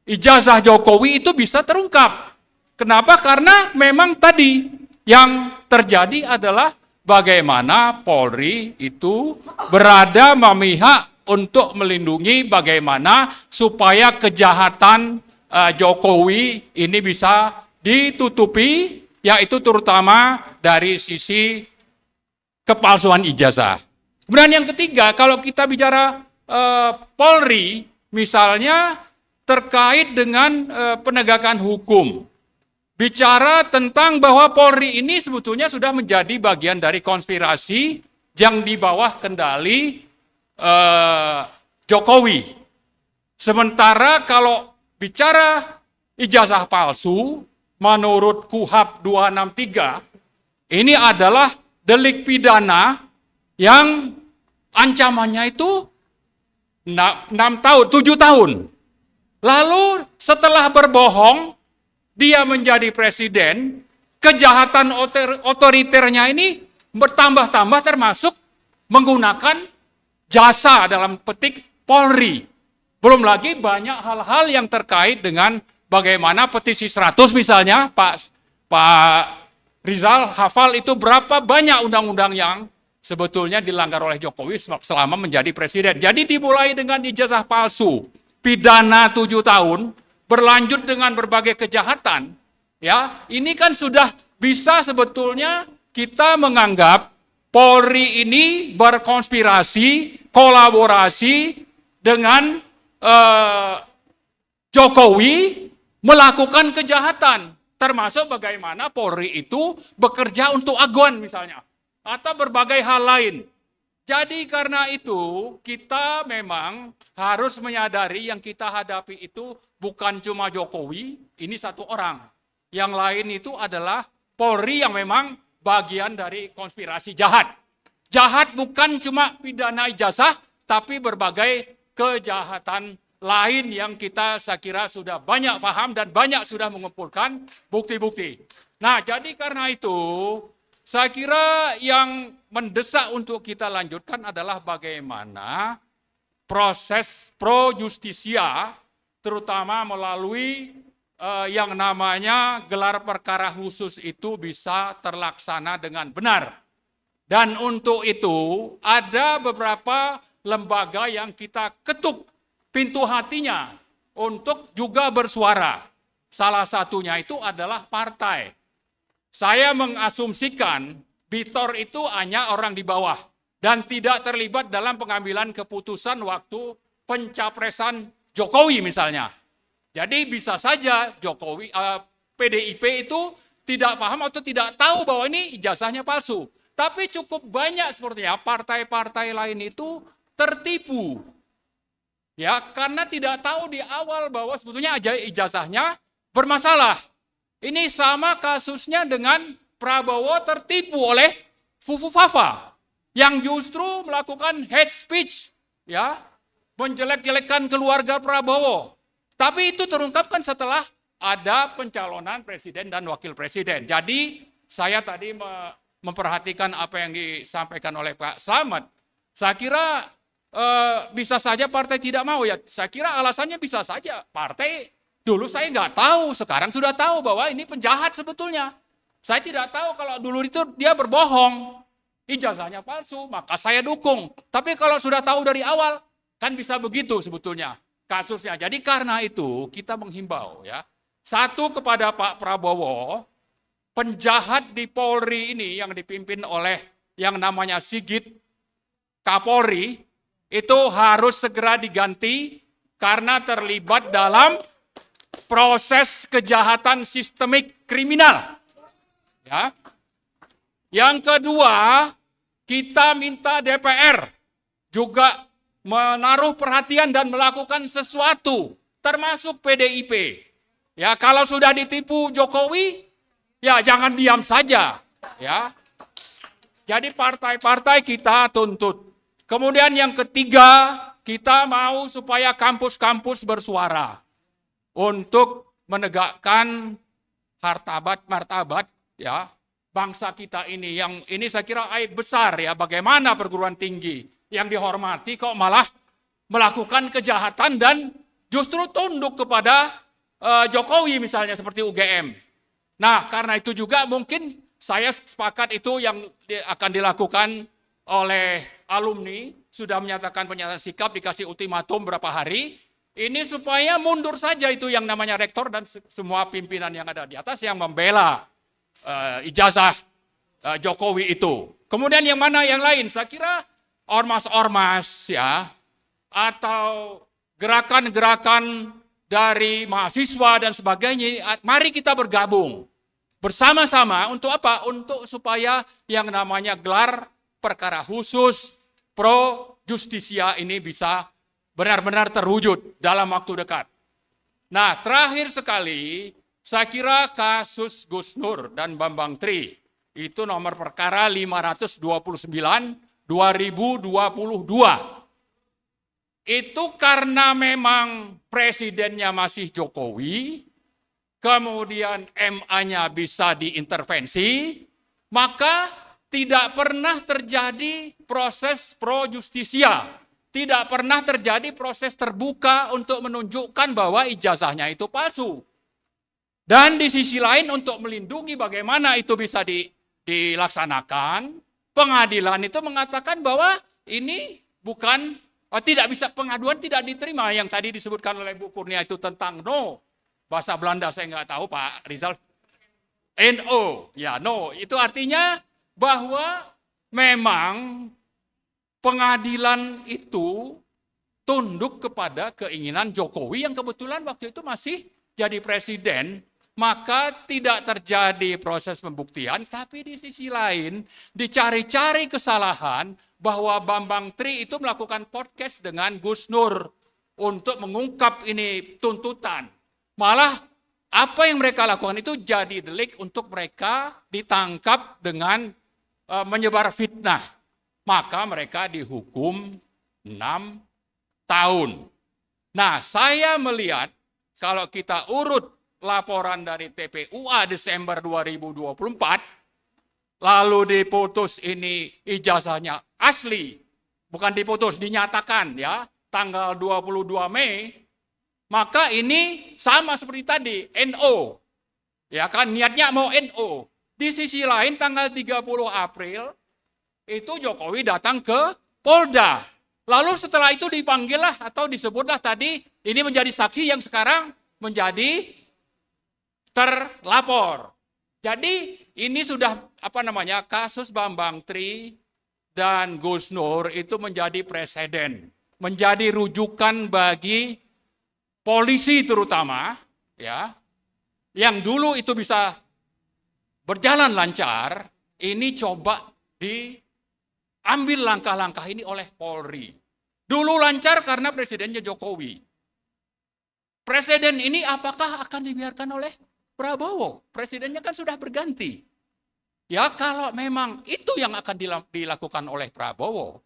ijazah Jokowi itu bisa terungkap. Kenapa? Karena memang tadi yang terjadi adalah bagaimana Polri itu berada memihak untuk melindungi bagaimana supaya kejahatan Jokowi ini bisa ditutupi, yaitu terutama dari sisi kepalsuan ijazah. Kemudian yang ketiga, kalau kita bicara Polri, misalnya terkait dengan penegakan hukum. Bicara tentang bahwa Polri ini sebetulnya sudah menjadi bagian dari konspirasi yang di bawah kendali Jokowi. Sementara kalau bicara ijazah palsu, menurut KUHP 263, ini adalah delik pidana yang ancamannya itu 6 tahun, 7 tahun. Lalu setelah berbohong, dia menjadi presiden, kejahatan otoriternya ini bertambah-tambah termasuk menggunakan jasa dalam petik Polri. Belum lagi banyak hal-hal yang terkait dengan bagaimana petisi 100 misalnya, Pak Rizal hafal itu berapa banyak undang-undang yang sebetulnya dilanggar oleh Jokowi selama menjadi presiden. Jadi dimulai dengan ijazah palsu, pidana 7 tahun, berlanjut dengan berbagai kejahatan, ya ini kan sudah bisa sebetulnya kita menganggap Polri ini berkonspirasi, kolaborasi dengan Jokowi melakukan kejahatan, termasuk bagaimana Polri itu bekerja untuk aguan misalnya, atau berbagai hal lain. Jadi karena itu kita memang harus menyadari yang kita hadapi itu bukan cuma Jokowi, ini satu orang. Yang lain itu adalah Polri yang memang bagian dari konspirasi jahat. Jahat bukan cuma pidana ijazah, tapi berbagai kejahatan lain yang kita saya kira sudah banyak paham dan banyak sudah mengumpulkan bukti-bukti. Nah jadi karena itu saya kira yang mendesak untuk kita lanjutkan adalah bagaimana proses pro justisia, terutama melalui yang namanya gelar perkara khusus itu bisa terlaksana dengan benar. Dan untuk itu ada beberapa lembaga yang kita ketuk pintu hatinya untuk juga bersuara. Salah satunya itu adalah partai. Saya mengasumsikan Bitor itu hanya orang di bawah dan tidak terlibat dalam pengambilan keputusan waktu pencapresan Jokowi misalnya. Jadi bisa saja Jokowi, PDIP itu tidak paham atau tidak tahu bahwa ini ijazahnya palsu. Tapi cukup banyak sepertinya partai-partai lain itu tertipu. Ya, karena tidak tahu di awal bahwa sebetulnya ijazahnya bermasalah. Ini sama kasusnya dengan Prabowo tertipu oleh Fufu Fafa yang justru melakukan hate speech, ya, menjelek-jelekan keluarga Prabowo. Tapi itu terungkapkan setelah ada pencalonan presiden dan wakil presiden. Jadi saya tadi memperhatikan apa yang disampaikan oleh Pak Slamet. Saya kira bisa saja partai tidak mau ya. Saya kira alasannya bisa saja partai dulu saya nggak tahu, sekarang sudah tahu bahwa ini penjahat sebetulnya. Saya tidak tahu kalau dulu itu dia berbohong, ijazahnya palsu, maka saya dukung. Tapi kalau sudah tahu dari awal, kan bisa begitu sebetulnya kasusnya. Jadi karena itu kita menghimbau ya, satu kepada Pak Prabowo, penjahat di Polri ini yang dipimpin oleh yang namanya Sigit Kapolri, itu harus segera diganti karena terlibat dalam proses kejahatan sistemik kriminal. Ya. Yang kedua, kita minta DPR juga menaruh perhatian dan melakukan sesuatu, termasuk PDIP. Ya, kalau sudah ditipu Jokowi, ya jangan diam saja, ya. Jadi partai-partai kita tuntut. Kemudian yang ketiga, kita mau supaya kampus-kampus bersuara untuk menegakkan hartabat martabat ya bangsa kita ini. Yang ini saya kira aib besar ya, bagaimana perguruan tinggi yang dihormati kok malah melakukan kejahatan dan justru tunduk kepada Jokowi misalnya seperti UGM. Nah, karena itu juga mungkin saya sepakat itu yang akan dilakukan oleh alumni, sudah menyatakan pernyataan sikap, dikasih ultimatum berapa hari, ini supaya mundur saja itu yang namanya rektor dan semua pimpinan yang ada di atas yang membela ijazah Jokowi itu. Kemudian yang mana yang lain? Saya kira ormas-ormas ya, atau gerakan-gerakan dari mahasiswa dan sebagainya, mari kita bergabung bersama-sama untuk apa? Untuk supaya yang namanya gelar perkara khusus pro justisia ini bisa benar-benar terwujud dalam waktu dekat. Nah, terakhir sekali, saya kira kasus Gus Nur dan Bambang Tri, itu nomor perkara 529/2022. Itu karena memang presidennya masih Jokowi, kemudian MA-nya bisa diintervensi, maka tidak pernah terjadi proses pro justisia. Tidak pernah terjadi proses terbuka untuk menunjukkan bahwa ijazahnya itu palsu. Dan di sisi lain untuk melindungi bagaimana itu bisa dilaksanakan, pengadilan itu mengatakan bahwa ini bukan, tidak bisa, pengaduan tidak diterima. Yang tadi disebutkan oleh Bu Kurnia itu tentang no. Bahasa Belanda saya nggak tahu Pak Rizal. NO, ya no. Itu artinya bahwa memang pengadilan itu tunduk kepada keinginan Jokowi yang kebetulan waktu itu masih jadi presiden, maka tidak terjadi proses pembuktian, tapi di sisi lain dicari-cari kesalahan bahwa Bambang Tri itu melakukan podcast dengan Gus Nur untuk mengungkap ini tuntutan. Malah apa yang mereka lakukan itu jadi delik untuk mereka ditangkap dengan menyebar fitnah. Maka mereka dihukum 6 tahun. Nah, saya melihat kalau kita urut laporan dari TPUA Desember 2024, lalu diputus ini ijazahnya asli, bukan diputus, dinyatakan ya, tanggal 22 Mei, maka ini sama seperti tadi, NO. Ya kan, niatnya mau NO. Di sisi lain tanggal 30 April, itu Jokowi datang ke Polda. Lalu setelah itu dipanggillah atau disebutlah tadi, ini menjadi saksi yang sekarang menjadi terlapor. Jadi ini sudah kasus Bambang Tri dan Gus Nur itu menjadi presiden, menjadi rujukan bagi polisi terutama ya, yang dulu itu bisa berjalan lancar, ini coba diambil langkah-langkah ini oleh Polri. Dulu lancar karena presidennya Jokowi. Presiden ini apakah akan dibiarkan oleh Prabowo? Presidennya kan sudah berganti. Ya kalau memang itu yang akan dilakukan oleh Prabowo,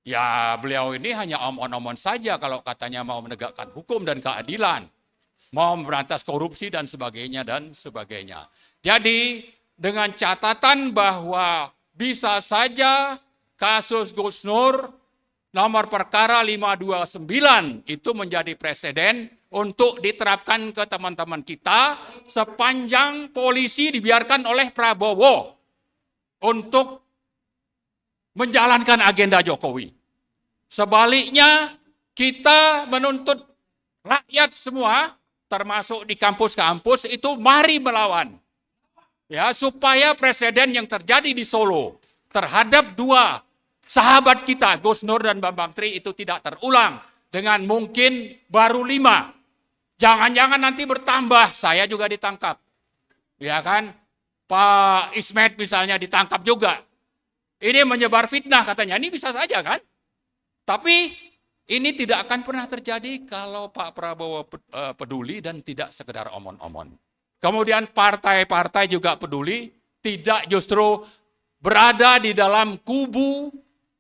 ya beliau ini hanya omon-omon saja kalau katanya mau menegakkan hukum dan keadilan, mau memberantas korupsi dan sebagainya dan sebagainya. Jadi dengan catatan bahwa bisa saja kasus Gus Nur nomor perkara 529 itu menjadi presiden untuk diterapkan ke teman-teman kita sepanjang polisi dibiarkan oleh Prabowo untuk menjalankan agenda Jokowi. Sebaliknya kita menuntut rakyat semua termasuk di kampus-kampus itu mari melawan. Ya, supaya presiden yang terjadi di Solo terhadap dua sahabat kita, Gus Nur dan Bambang Tri itu tidak terulang dengan mungkin baru 5. Jangan-jangan nanti bertambah, saya juga ditangkap. Ya kan? Pak Ismet misalnya ditangkap juga. Ini menyebar fitnah katanya, ini bisa saja kan? Tapi Ini tidak akan pernah terjadi kalau Pak Prabowo peduli dan tidak sekedar omon-omon. Kemudian partai-partai juga peduli, tidak justru berada di dalam kubu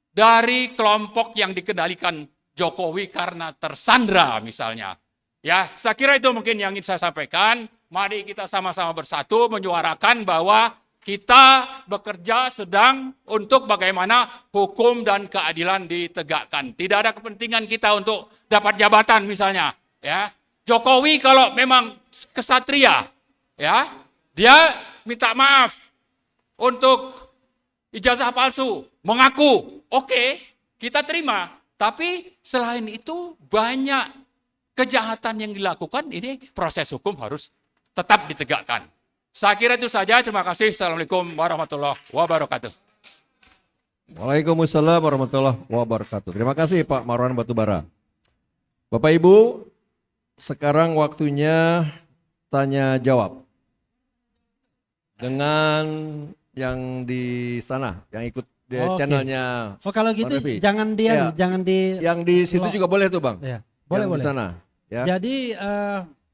dari kelompok yang dikendalikan Jokowi karena tersandra misalnya. Ya, saya kira itu mungkin yang ingin saya sampaikan. Mari kita sama-sama bersatu menyuarakan bahwa kita bekerja sedang untuk bagaimana hukum dan keadilan ditegakkan. Tidak ada kepentingan kita untuk dapat jabatan misalnya. Ya, Jokowi kalau memang kesatria, ya, dia minta maaf untuk ijazah palsu, mengaku, oke, kita terima. Tapi selain itu banyak kejahatan yang dilakukan, ini proses hukum harus tetap ditegakkan. Saya kira itu saja. Terima kasih. Assalamualaikum warahmatullahi wabarakatuh. Waalaikumsalam warahmatullahi wabarakatuh. Terima kasih Pak Marwan Batubara. Bapak Ibu, sekarang waktunya tanya jawab. Dengan yang di sana, yang ikut di channelnya. Oh kalau gitu Bang Revi. jangan dia, Ya. jangan di. Yang di situ juga boleh tuh Bang. Ya, boleh Yang boleh. di sana. Ya. Jadi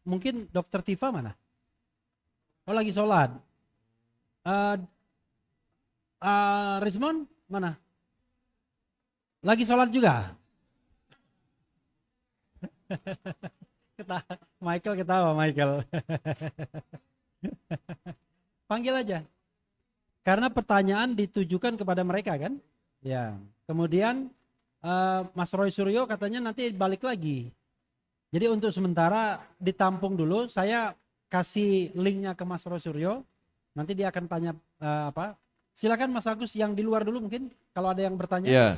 mungkin Dokter Tifa mana? Oh lagi sholat. Rizmon mana? Lagi sholat juga. Michael ketawa Michael. Panggil aja. Karena pertanyaan ditujukan kepada mereka kan? Ya. Kemudian Mas Roy Suryo katanya nanti balik lagi. Jadi untuk sementara ditampung dulu. Saya kasih linknya ke Mas Roy Suryo. Nanti dia akan tanya apa. Silakan Mas Agus yang di luar dulu mungkin kalau ada yang bertanya. Iya.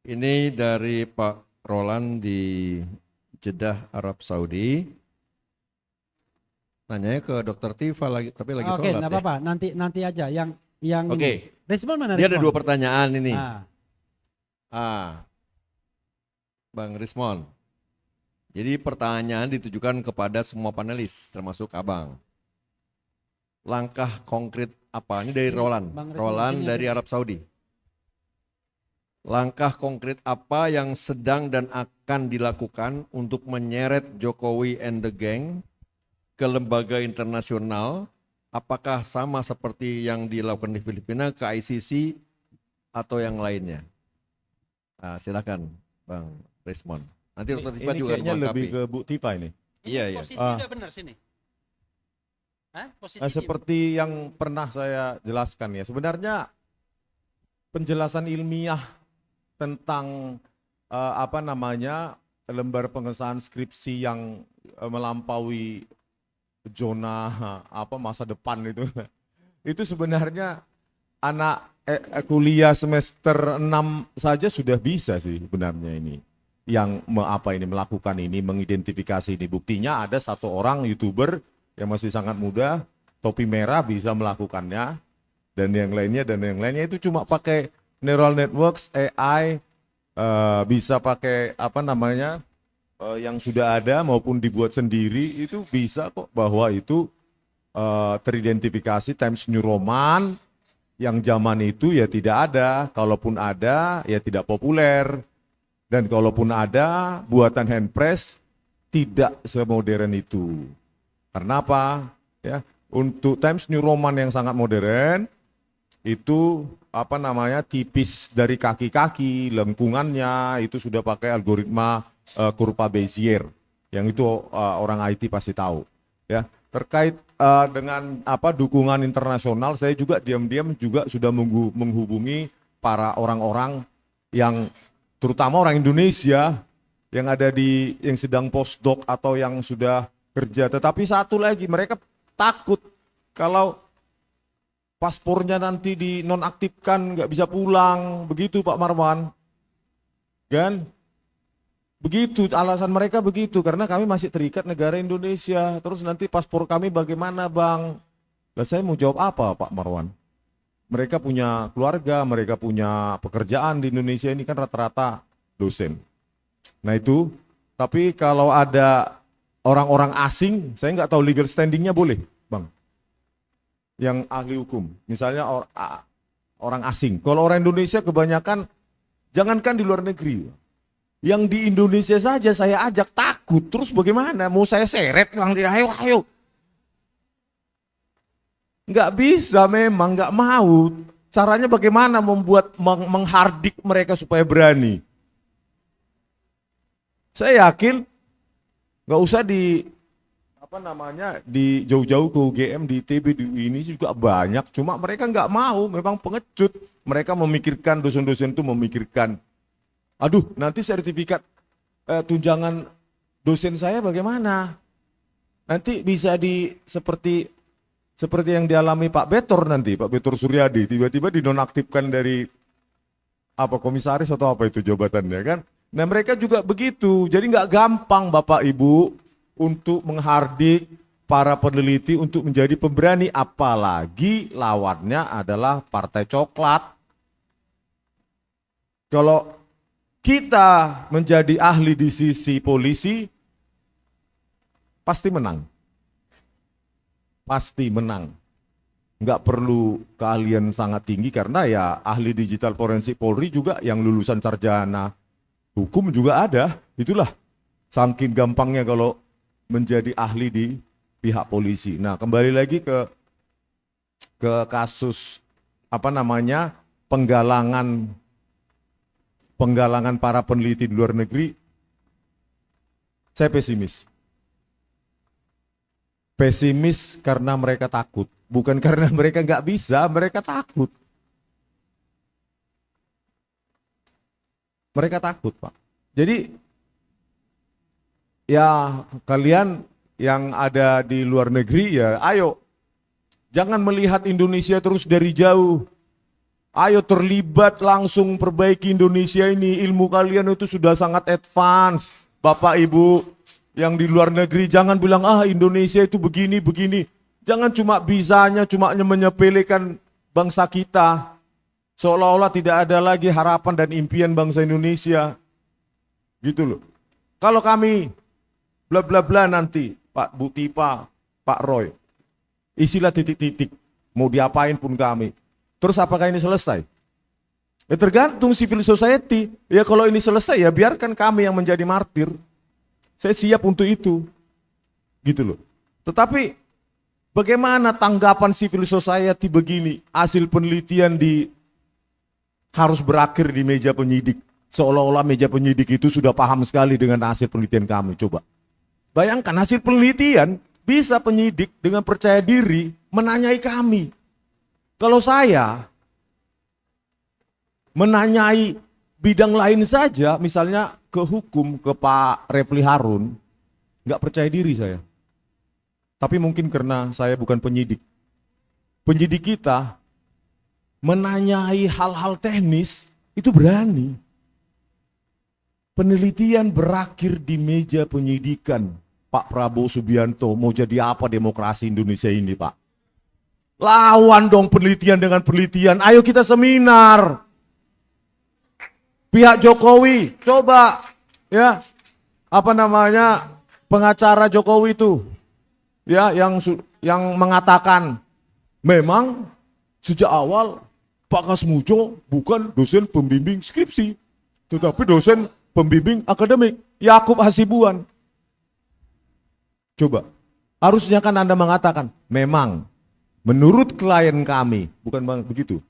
Ini dari Pak Roland di Jeddah, Arab Saudi. Nanyanya ke Dokter Tifa lagi, tapi lagi Oke, sholat. enggak apa-apa. Nanti aja yang Oke. Respon mana Dia ada respon? 2 pertanyaan ini. Ah. Bang Rismon. Jadi pertanyaan ditujukan kepada semua panelis, termasuk Abang. Langkah konkret apa? Ini dari Roland. Bang Rismon Roland sini dari aja. Arab Saudi. Langkah konkret apa yang sedang dan akan dilakukan untuk menyeret Jokowi and the gang ke lembaga internasional? Apakah sama seperti yang dilakukan di Filipina ke ICC atau yang lainnya? Nah, silakan Bang Rismon. Nanti Dr. Tifa Ini juga kayaknya melengkapi. lebih ke Bu Tifa ini. Iya, iya. Posisi Ah. udah benar sini. Hah? Posisi Seperti yang pernah saya jelaskan ya, sebenarnya penjelasan ilmiah tentang lembar pengesahan skripsi yang melampaui zona masa depan itu sebenarnya anak kuliah semester 6 saja sudah bisa sih sebenarnya ini yang melakukan ini, mengidentifikasi ini. Buktinya ada satu orang YouTuber yang masih sangat muda, topi merah bisa melakukannya, dan yang lainnya itu cuma pakai neural networks, AI, bisa pakai yang sudah ada maupun dibuat sendiri, itu bisa kok, bahwa itu teridentifikasi Times New Roman yang zaman itu ya tidak ada, kalaupun ada ya tidak populer, dan kalaupun ada buatan handpress tidak semodern itu. Karena apa? Ya, untuk Times New Roman yang sangat modern itu tipis dari kaki-kaki, lengkungannya itu sudah pakai algoritma kurva Bezier, yang itu orang IT pasti tahu. Ya, terkait dengan dukungan internasional, saya juga diam-diam juga sudah menghubungi para orang-orang yang terutama orang Indonesia yang ada yang sedang postdoc atau yang sudah kerja. Tetapi satu lagi, mereka takut kalau paspornya nanti dinonaktifkan, nggak bisa pulang, begitu Pak Marwan. Kan? Begitu, alasan mereka begitu, karena kami masih terikat negara Indonesia. Terus nanti paspor kami bagaimana Bang? Lah saya mau jawab apa Pak Marwan? Mereka punya keluarga, mereka punya pekerjaan di Indonesia ini kan rata-rata dosen. Nah itu, tapi kalau ada orang-orang asing, saya nggak tahu legal standingnya boleh Bang. Yang ahli hukum, misalnya orang asing. Kalau orang Indonesia kebanyakan, jangankan di luar negeri, Yang di Indonesia saja saya ajak takut, terus bagaimana? Mau saya seret, ayo, ayo. Nggak bisa memang, nggak mau. Caranya bagaimana membuat menghardik mereka supaya berani? Saya yakin nggak usah di di jauh-jauh ke UGM, di ITB, di UI ini juga banyak. Cuma mereka nggak mau, memang pengecut. Mereka memikirkan, dosen-dosen itu memikirkan, aduh nanti sertifikat tunjangan dosen saya bagaimana? Nanti bisa seperti yang dialami Pak Betor nanti, Pak Betor Suryadi, tiba-tiba dinonaktifkan dari komisaris atau apa itu jabatannya kan. Nah mereka juga begitu, jadi nggak gampang Bapak Ibu untuk menghardik para peneliti untuk menjadi pemberani, apalagi lawannya adalah partai coklat. Kalau kita menjadi ahli di sisi polisi, pasti menang. Pasti menang. Nggak perlu keahlian sangat tinggi karena ya ahli digital forensik Polri juga yang lulusan sarjana hukum juga ada. Itulah saking gampangnya kalau menjadi ahli di pihak polisi. Nah, kembali lagi ke kasus penggalangan para peneliti di luar negeri. Saya pesimis. Pesimis karena mereka takut, bukan karena mereka nggak bisa, mereka takut. Mereka takut, Pak. Jadi ya kalian yang ada di luar negeri ya ayo, jangan melihat Indonesia terus dari jauh. Ayo terlibat langsung perbaiki Indonesia ini, ilmu kalian itu sudah sangat advance. Bapak Ibu yang di luar negeri jangan bilang Indonesia itu begini. Jangan cuma bisanya cuma menyepelekan bangsa kita. Seolah-olah tidak ada lagi harapan dan impian bangsa Indonesia. Gitu loh. Kalau kami bla bla bla nanti, Pak Bu Tipa, Pak Roy, isilah titik-titik, mau diapain pun kami. Terus apakah ini selesai? Ya tergantung civil society. Ya kalau ini selesai ya biarkan kami yang menjadi martir. Saya siap untuk itu. Gitu loh. Tetapi bagaimana tanggapan civil society begini? Hasil penelitian harus berakhir di meja penyidik. Seolah-olah meja penyidik itu sudah paham sekali dengan hasil penelitian kami. Coba. Bayangkan hasil penelitian bisa penyidik dengan percaya diri menanyai kami. Kalau saya menanyai bidang lain saja, misalnya ke hukum, ke Pak Refli Harun, nggak percaya diri saya. Tapi mungkin karena saya bukan penyidik. Penyidik kita menanyai hal-hal teknis itu berani. Penelitian berakhir di meja penyidikan. Pak Prabowo Subianto mau jadi apa demokrasi Indonesia ini, Pak? Lawan dong penelitian dengan penelitian. Ayo kita seminar. Pihak Jokowi, coba ya pengacara Jokowi itu ya yang mengatakan memang sejak awal Pak Kasmujo bukan dosen pembimbing skripsi, tetapi dosen pembimbing akademik, Yakub Hasibuan. Coba, harusnya kan Anda mengatakan memang menurut klien kami, bukan begitu.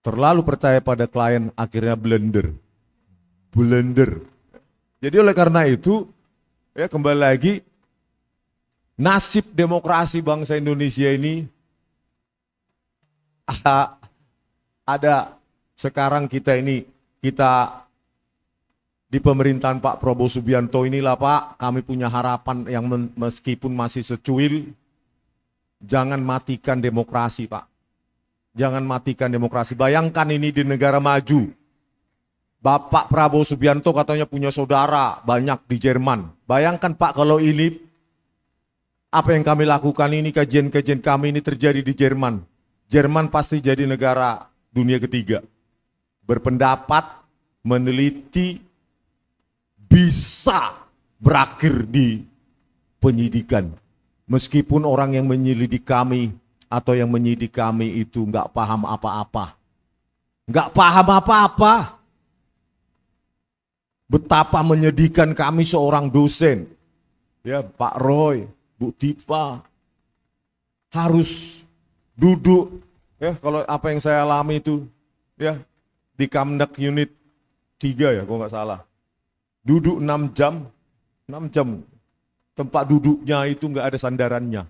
Terlalu percaya pada klien akhirnya blunder. Jadi oleh karena itu, ya kembali lagi, nasib demokrasi bangsa Indonesia ini ada sekarang kita di pemerintahan Pak Prabowo Subianto inilah Pak, kami punya harapan yang meskipun masih secuil, jangan matikan demokrasi Pak. Jangan matikan demokrasi. Bayangkan ini di negara maju. Bapak Prabowo Subianto katanya punya saudara banyak di Jerman. Bayangkan Pak kalau ini, apa yang kami lakukan ini, kajian-kajian kami ini terjadi di Jerman. Jerman pasti jadi negara dunia ketiga. Berpendapat, meneliti, bisa berakhir di penyidikan. Meskipun orang yang menyelidik kami atau yang menyidik kami itu nggak paham apa-apa. Nggak paham apa-apa. betapa menyedihkan kami seorang dosen, ya Pak Roy, Bu Diva, harus duduk, ya kalau apa yang saya alami itu, ya di Kamdak Unit 3 ya kalau nggak salah, duduk 6 jam, tempat duduknya itu nggak ada sandarannya,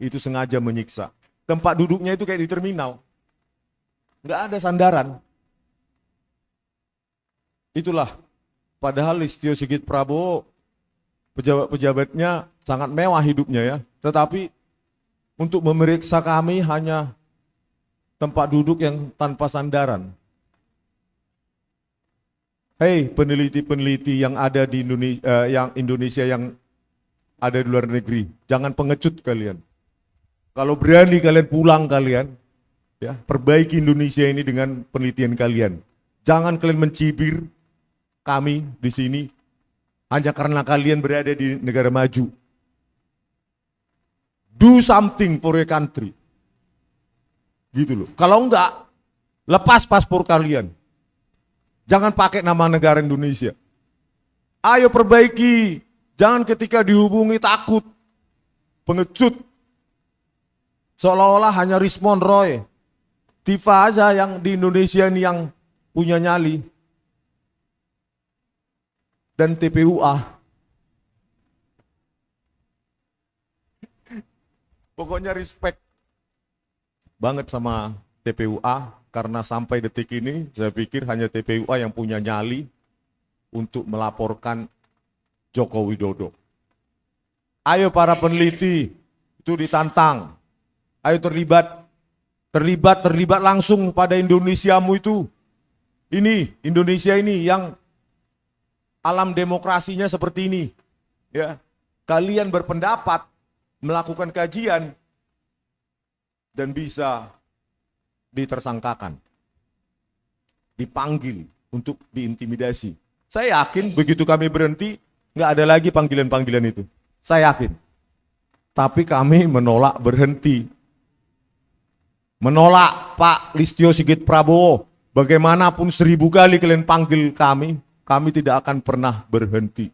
itu sengaja menyiksa. Tempat duduknya itu kayak di terminal, nggak ada sandaran. Itulah, padahal Listio Sigit Prabowo pejabat-pejabatnya sangat mewah hidupnya ya, tetapi untuk memeriksa kami hanya tempat duduk yang tanpa sandaran. Hei peneliti-peneliti yang ada di Indonesia yang ada di luar negeri, jangan pengecut kalian. Kalau berani kalian pulang kalian, ya perbaiki Indonesia ini dengan penelitian kalian. Jangan kalian mencibir kami di sini hanya karena kalian berada di negara maju. Do something for your country. Gitu loh. Kalau enggak, lepas paspor kalian. Jangan pakai nama negara Indonesia. Ayo perbaiki. Jangan ketika dihubungi takut. Pengecut. Seolah-olah hanya Rismon Roy, Tifa aja yang di Indonesia ini yang punya nyali. Dan TPUA. Pokoknya respect banget sama TPUA, karena sampai detik ini saya pikir hanya TPUA yang punya nyali untuk melaporkan Joko Widodo. Ayo para peneliti, itu ditantang. Ayo terlibat langsung pada Indonesiamu itu. Ini, Indonesia ini yang alam demokrasinya seperti ini. Ya, kalian berpendapat, melakukan kajian, dan bisa ditersangkakan, dipanggil untuk diintimidasi. Saya yakin begitu kami berhenti, nggak ada lagi panggilan-panggilan itu. Saya yakin. Tapi kami menolak berhenti. Menolak Pak Listio Sigit Prabowo. Bagaimanapun 1000 kali kalian panggil kami tidak akan pernah berhenti.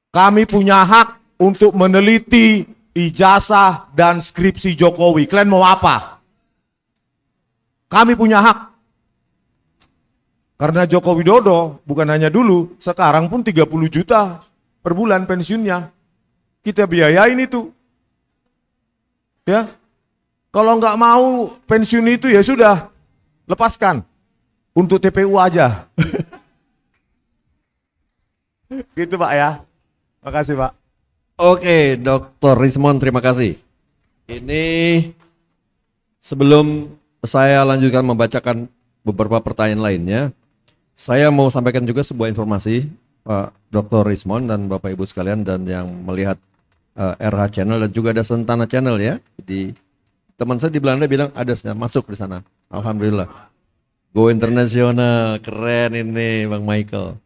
Kami punya hak untuk meneliti ijazah dan skripsi Jokowi. Kalian mau apa? Kami punya hak. Karena Joko Widodo bukan hanya dulu, sekarang pun 30 juta per bulan pensiunnya. Kita biayain itu. Ya. Kalau nggak mau pensiun itu ya sudah, lepaskan. Untuk TPU aja. Gitu Pak ya. Makasih Pak. Oke, Dr. Rismon, terima kasih. Ini sebelum saya lanjutkan membacakan beberapa pertanyaan lainnya, saya mau sampaikan juga sebuah informasi, Pak Dr. Rismon dan Bapak Ibu sekalian dan yang melihat RH Channel dan juga ada Sentana Channel ya. Di teman saya di Belanda bilang ada masuk di sana. Alhamdulillah. Go internasional, keren ini Bang Michael.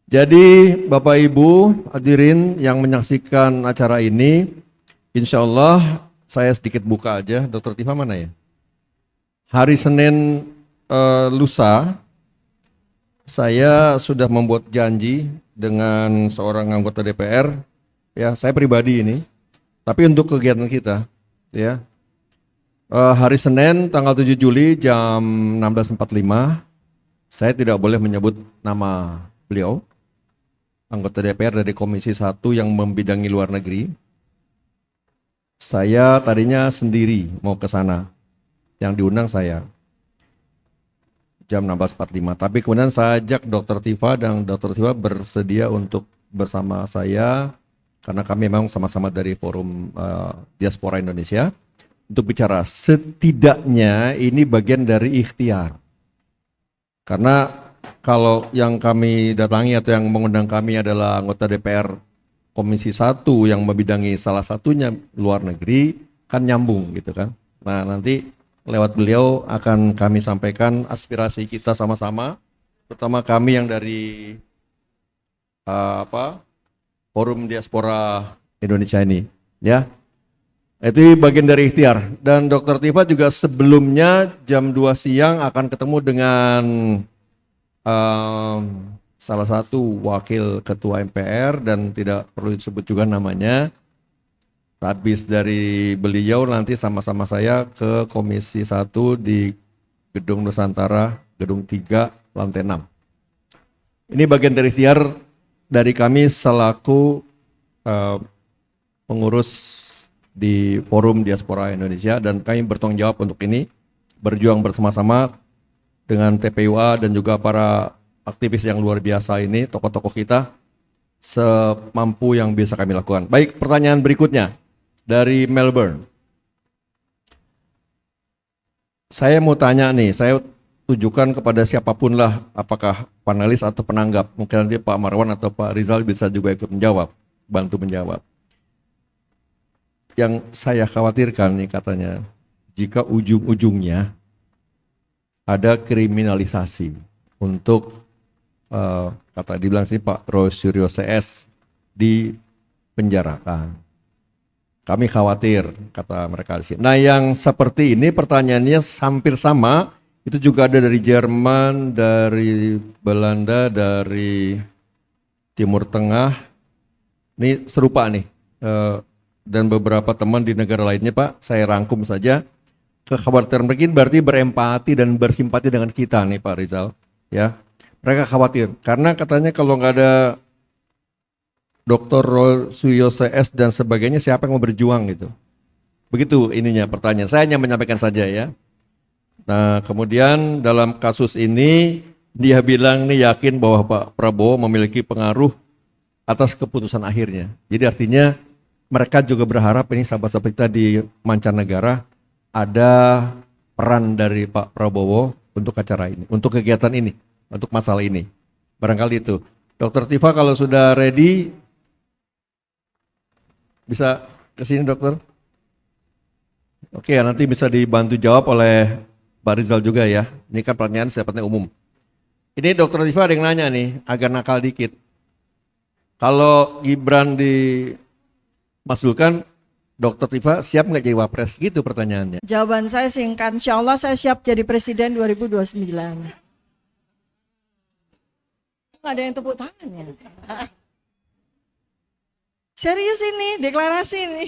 Jadi Bapak Ibu hadirin yang menyaksikan acara ini, insya Allah saya sedikit buka aja. Dr. Tifa mana ya? Hari Senin lusa, saya sudah membuat janji dengan seorang anggota DPR, ya saya pribadi ini, tapi untuk kegiatan kita, ya. Hari Senin tanggal 7 Juli jam 16.45, saya tidak boleh menyebut nama beliau, anggota DPR dari Komisi 1 yang membidangi luar negeri. Saya tadinya sendiri mau ke sana, yang diundang saya jam 16.45. Tapi kemudian saya ajak Dr. Tifa dan Dr. Tifa bersedia untuk bersama saya karena kami memang sama-sama dari Forum Diaspora Indonesia untuk bicara. Setidaknya ini bagian dari ikhtiar. Karena kalau yang kami datangi atau yang mengundang kami adalah anggota DPR Komisi 1 yang membidangi salah satunya luar negeri, kan nyambung gitu kan. Nah nanti lewat beliau akan kami sampaikan aspirasi kita sama-sama, terutama kami yang dari Forum Diaspora Indonesia ini, ya. Itu bagian dari ikhtiar. Dan Dr. Tifa juga sebelumnya jam 2 siang akan ketemu dengan salah satu wakil ketua MPR dan tidak perlu disebut juga namanya. Habis dari beliau nanti sama-sama saya ke Komisi 1 di Gedung Nusantara, Gedung 3, lantai 6. Ini bagian dari ikhtiar dari kami selaku pengurus di Forum Diaspora Indonesia, dan kami bertanggung jawab untuk ini, berjuang bersama-sama dengan TPUA dan juga para aktivis yang luar biasa ini, tokoh-tokoh kita, semampu yang bisa kami lakukan. Baik, pertanyaan berikutnya dari Melbourne. Saya mau tanya nih, saya tujukan kepada siapapun lah, apakah panelis atau penanggap. Mungkin nanti Pak Marwan atau Pak Rizal bisa juga ikut menjawab, bantu menjawab. Yang saya khawatirkan nih katanya, jika ujung-ujungnya ada kriminalisasi untuk kata dibilang sih Pak Roy Suryo CS dipenjarakan. Kami khawatir, kata mereka di sini. Nah, yang seperti ini pertanyaannya hampir sama, itu juga ada dari Jerman, dari Belanda, dari Timur Tengah. Ini serupa nih, dan beberapa teman di negara lainnya, Pak. Saya rangkum saja. Kekhawatiran mereka berarti berempati dan bersimpati dengan kita nih, Pak Rizal. Ya, mereka khawatir karena katanya kalau nggak ada Dr. Roy Suryo CS dan sebagainya, siapa yang mau berjuang gitu. Begitu ininya pertanyaan. Saya hanya menyampaikan saja ya. Nah, kemudian dalam kasus ini dia bilang nih yakin bahwa Pak Prabowo memiliki pengaruh atas keputusan akhirnya. Jadi artinya mereka juga berharap ini sahabat-sahabat kita di mancanegara ada peran dari Pak Prabowo untuk acara ini, untuk kegiatan ini, untuk masalah ini. Barangkali itu. Dokter Tifa kalau sudah ready, bisa ke sini dokter. Oke, nanti bisa dibantu jawab oleh Pak Rizal juga ya. Ini kan pertanyaan sifatnya umum. Ini dokter Tifa ada yang nanya nih, agak nakal dikit. Kalau Gibran dimasukkan, Dokter Tifa siap nggak jadi wapres? Gitu pertanyaannya. Jawaban saya singkat, insya Allah saya siap jadi presiden 2029. Nggak ada yang tepuk tangannya. Serius ini, deklarasi ini.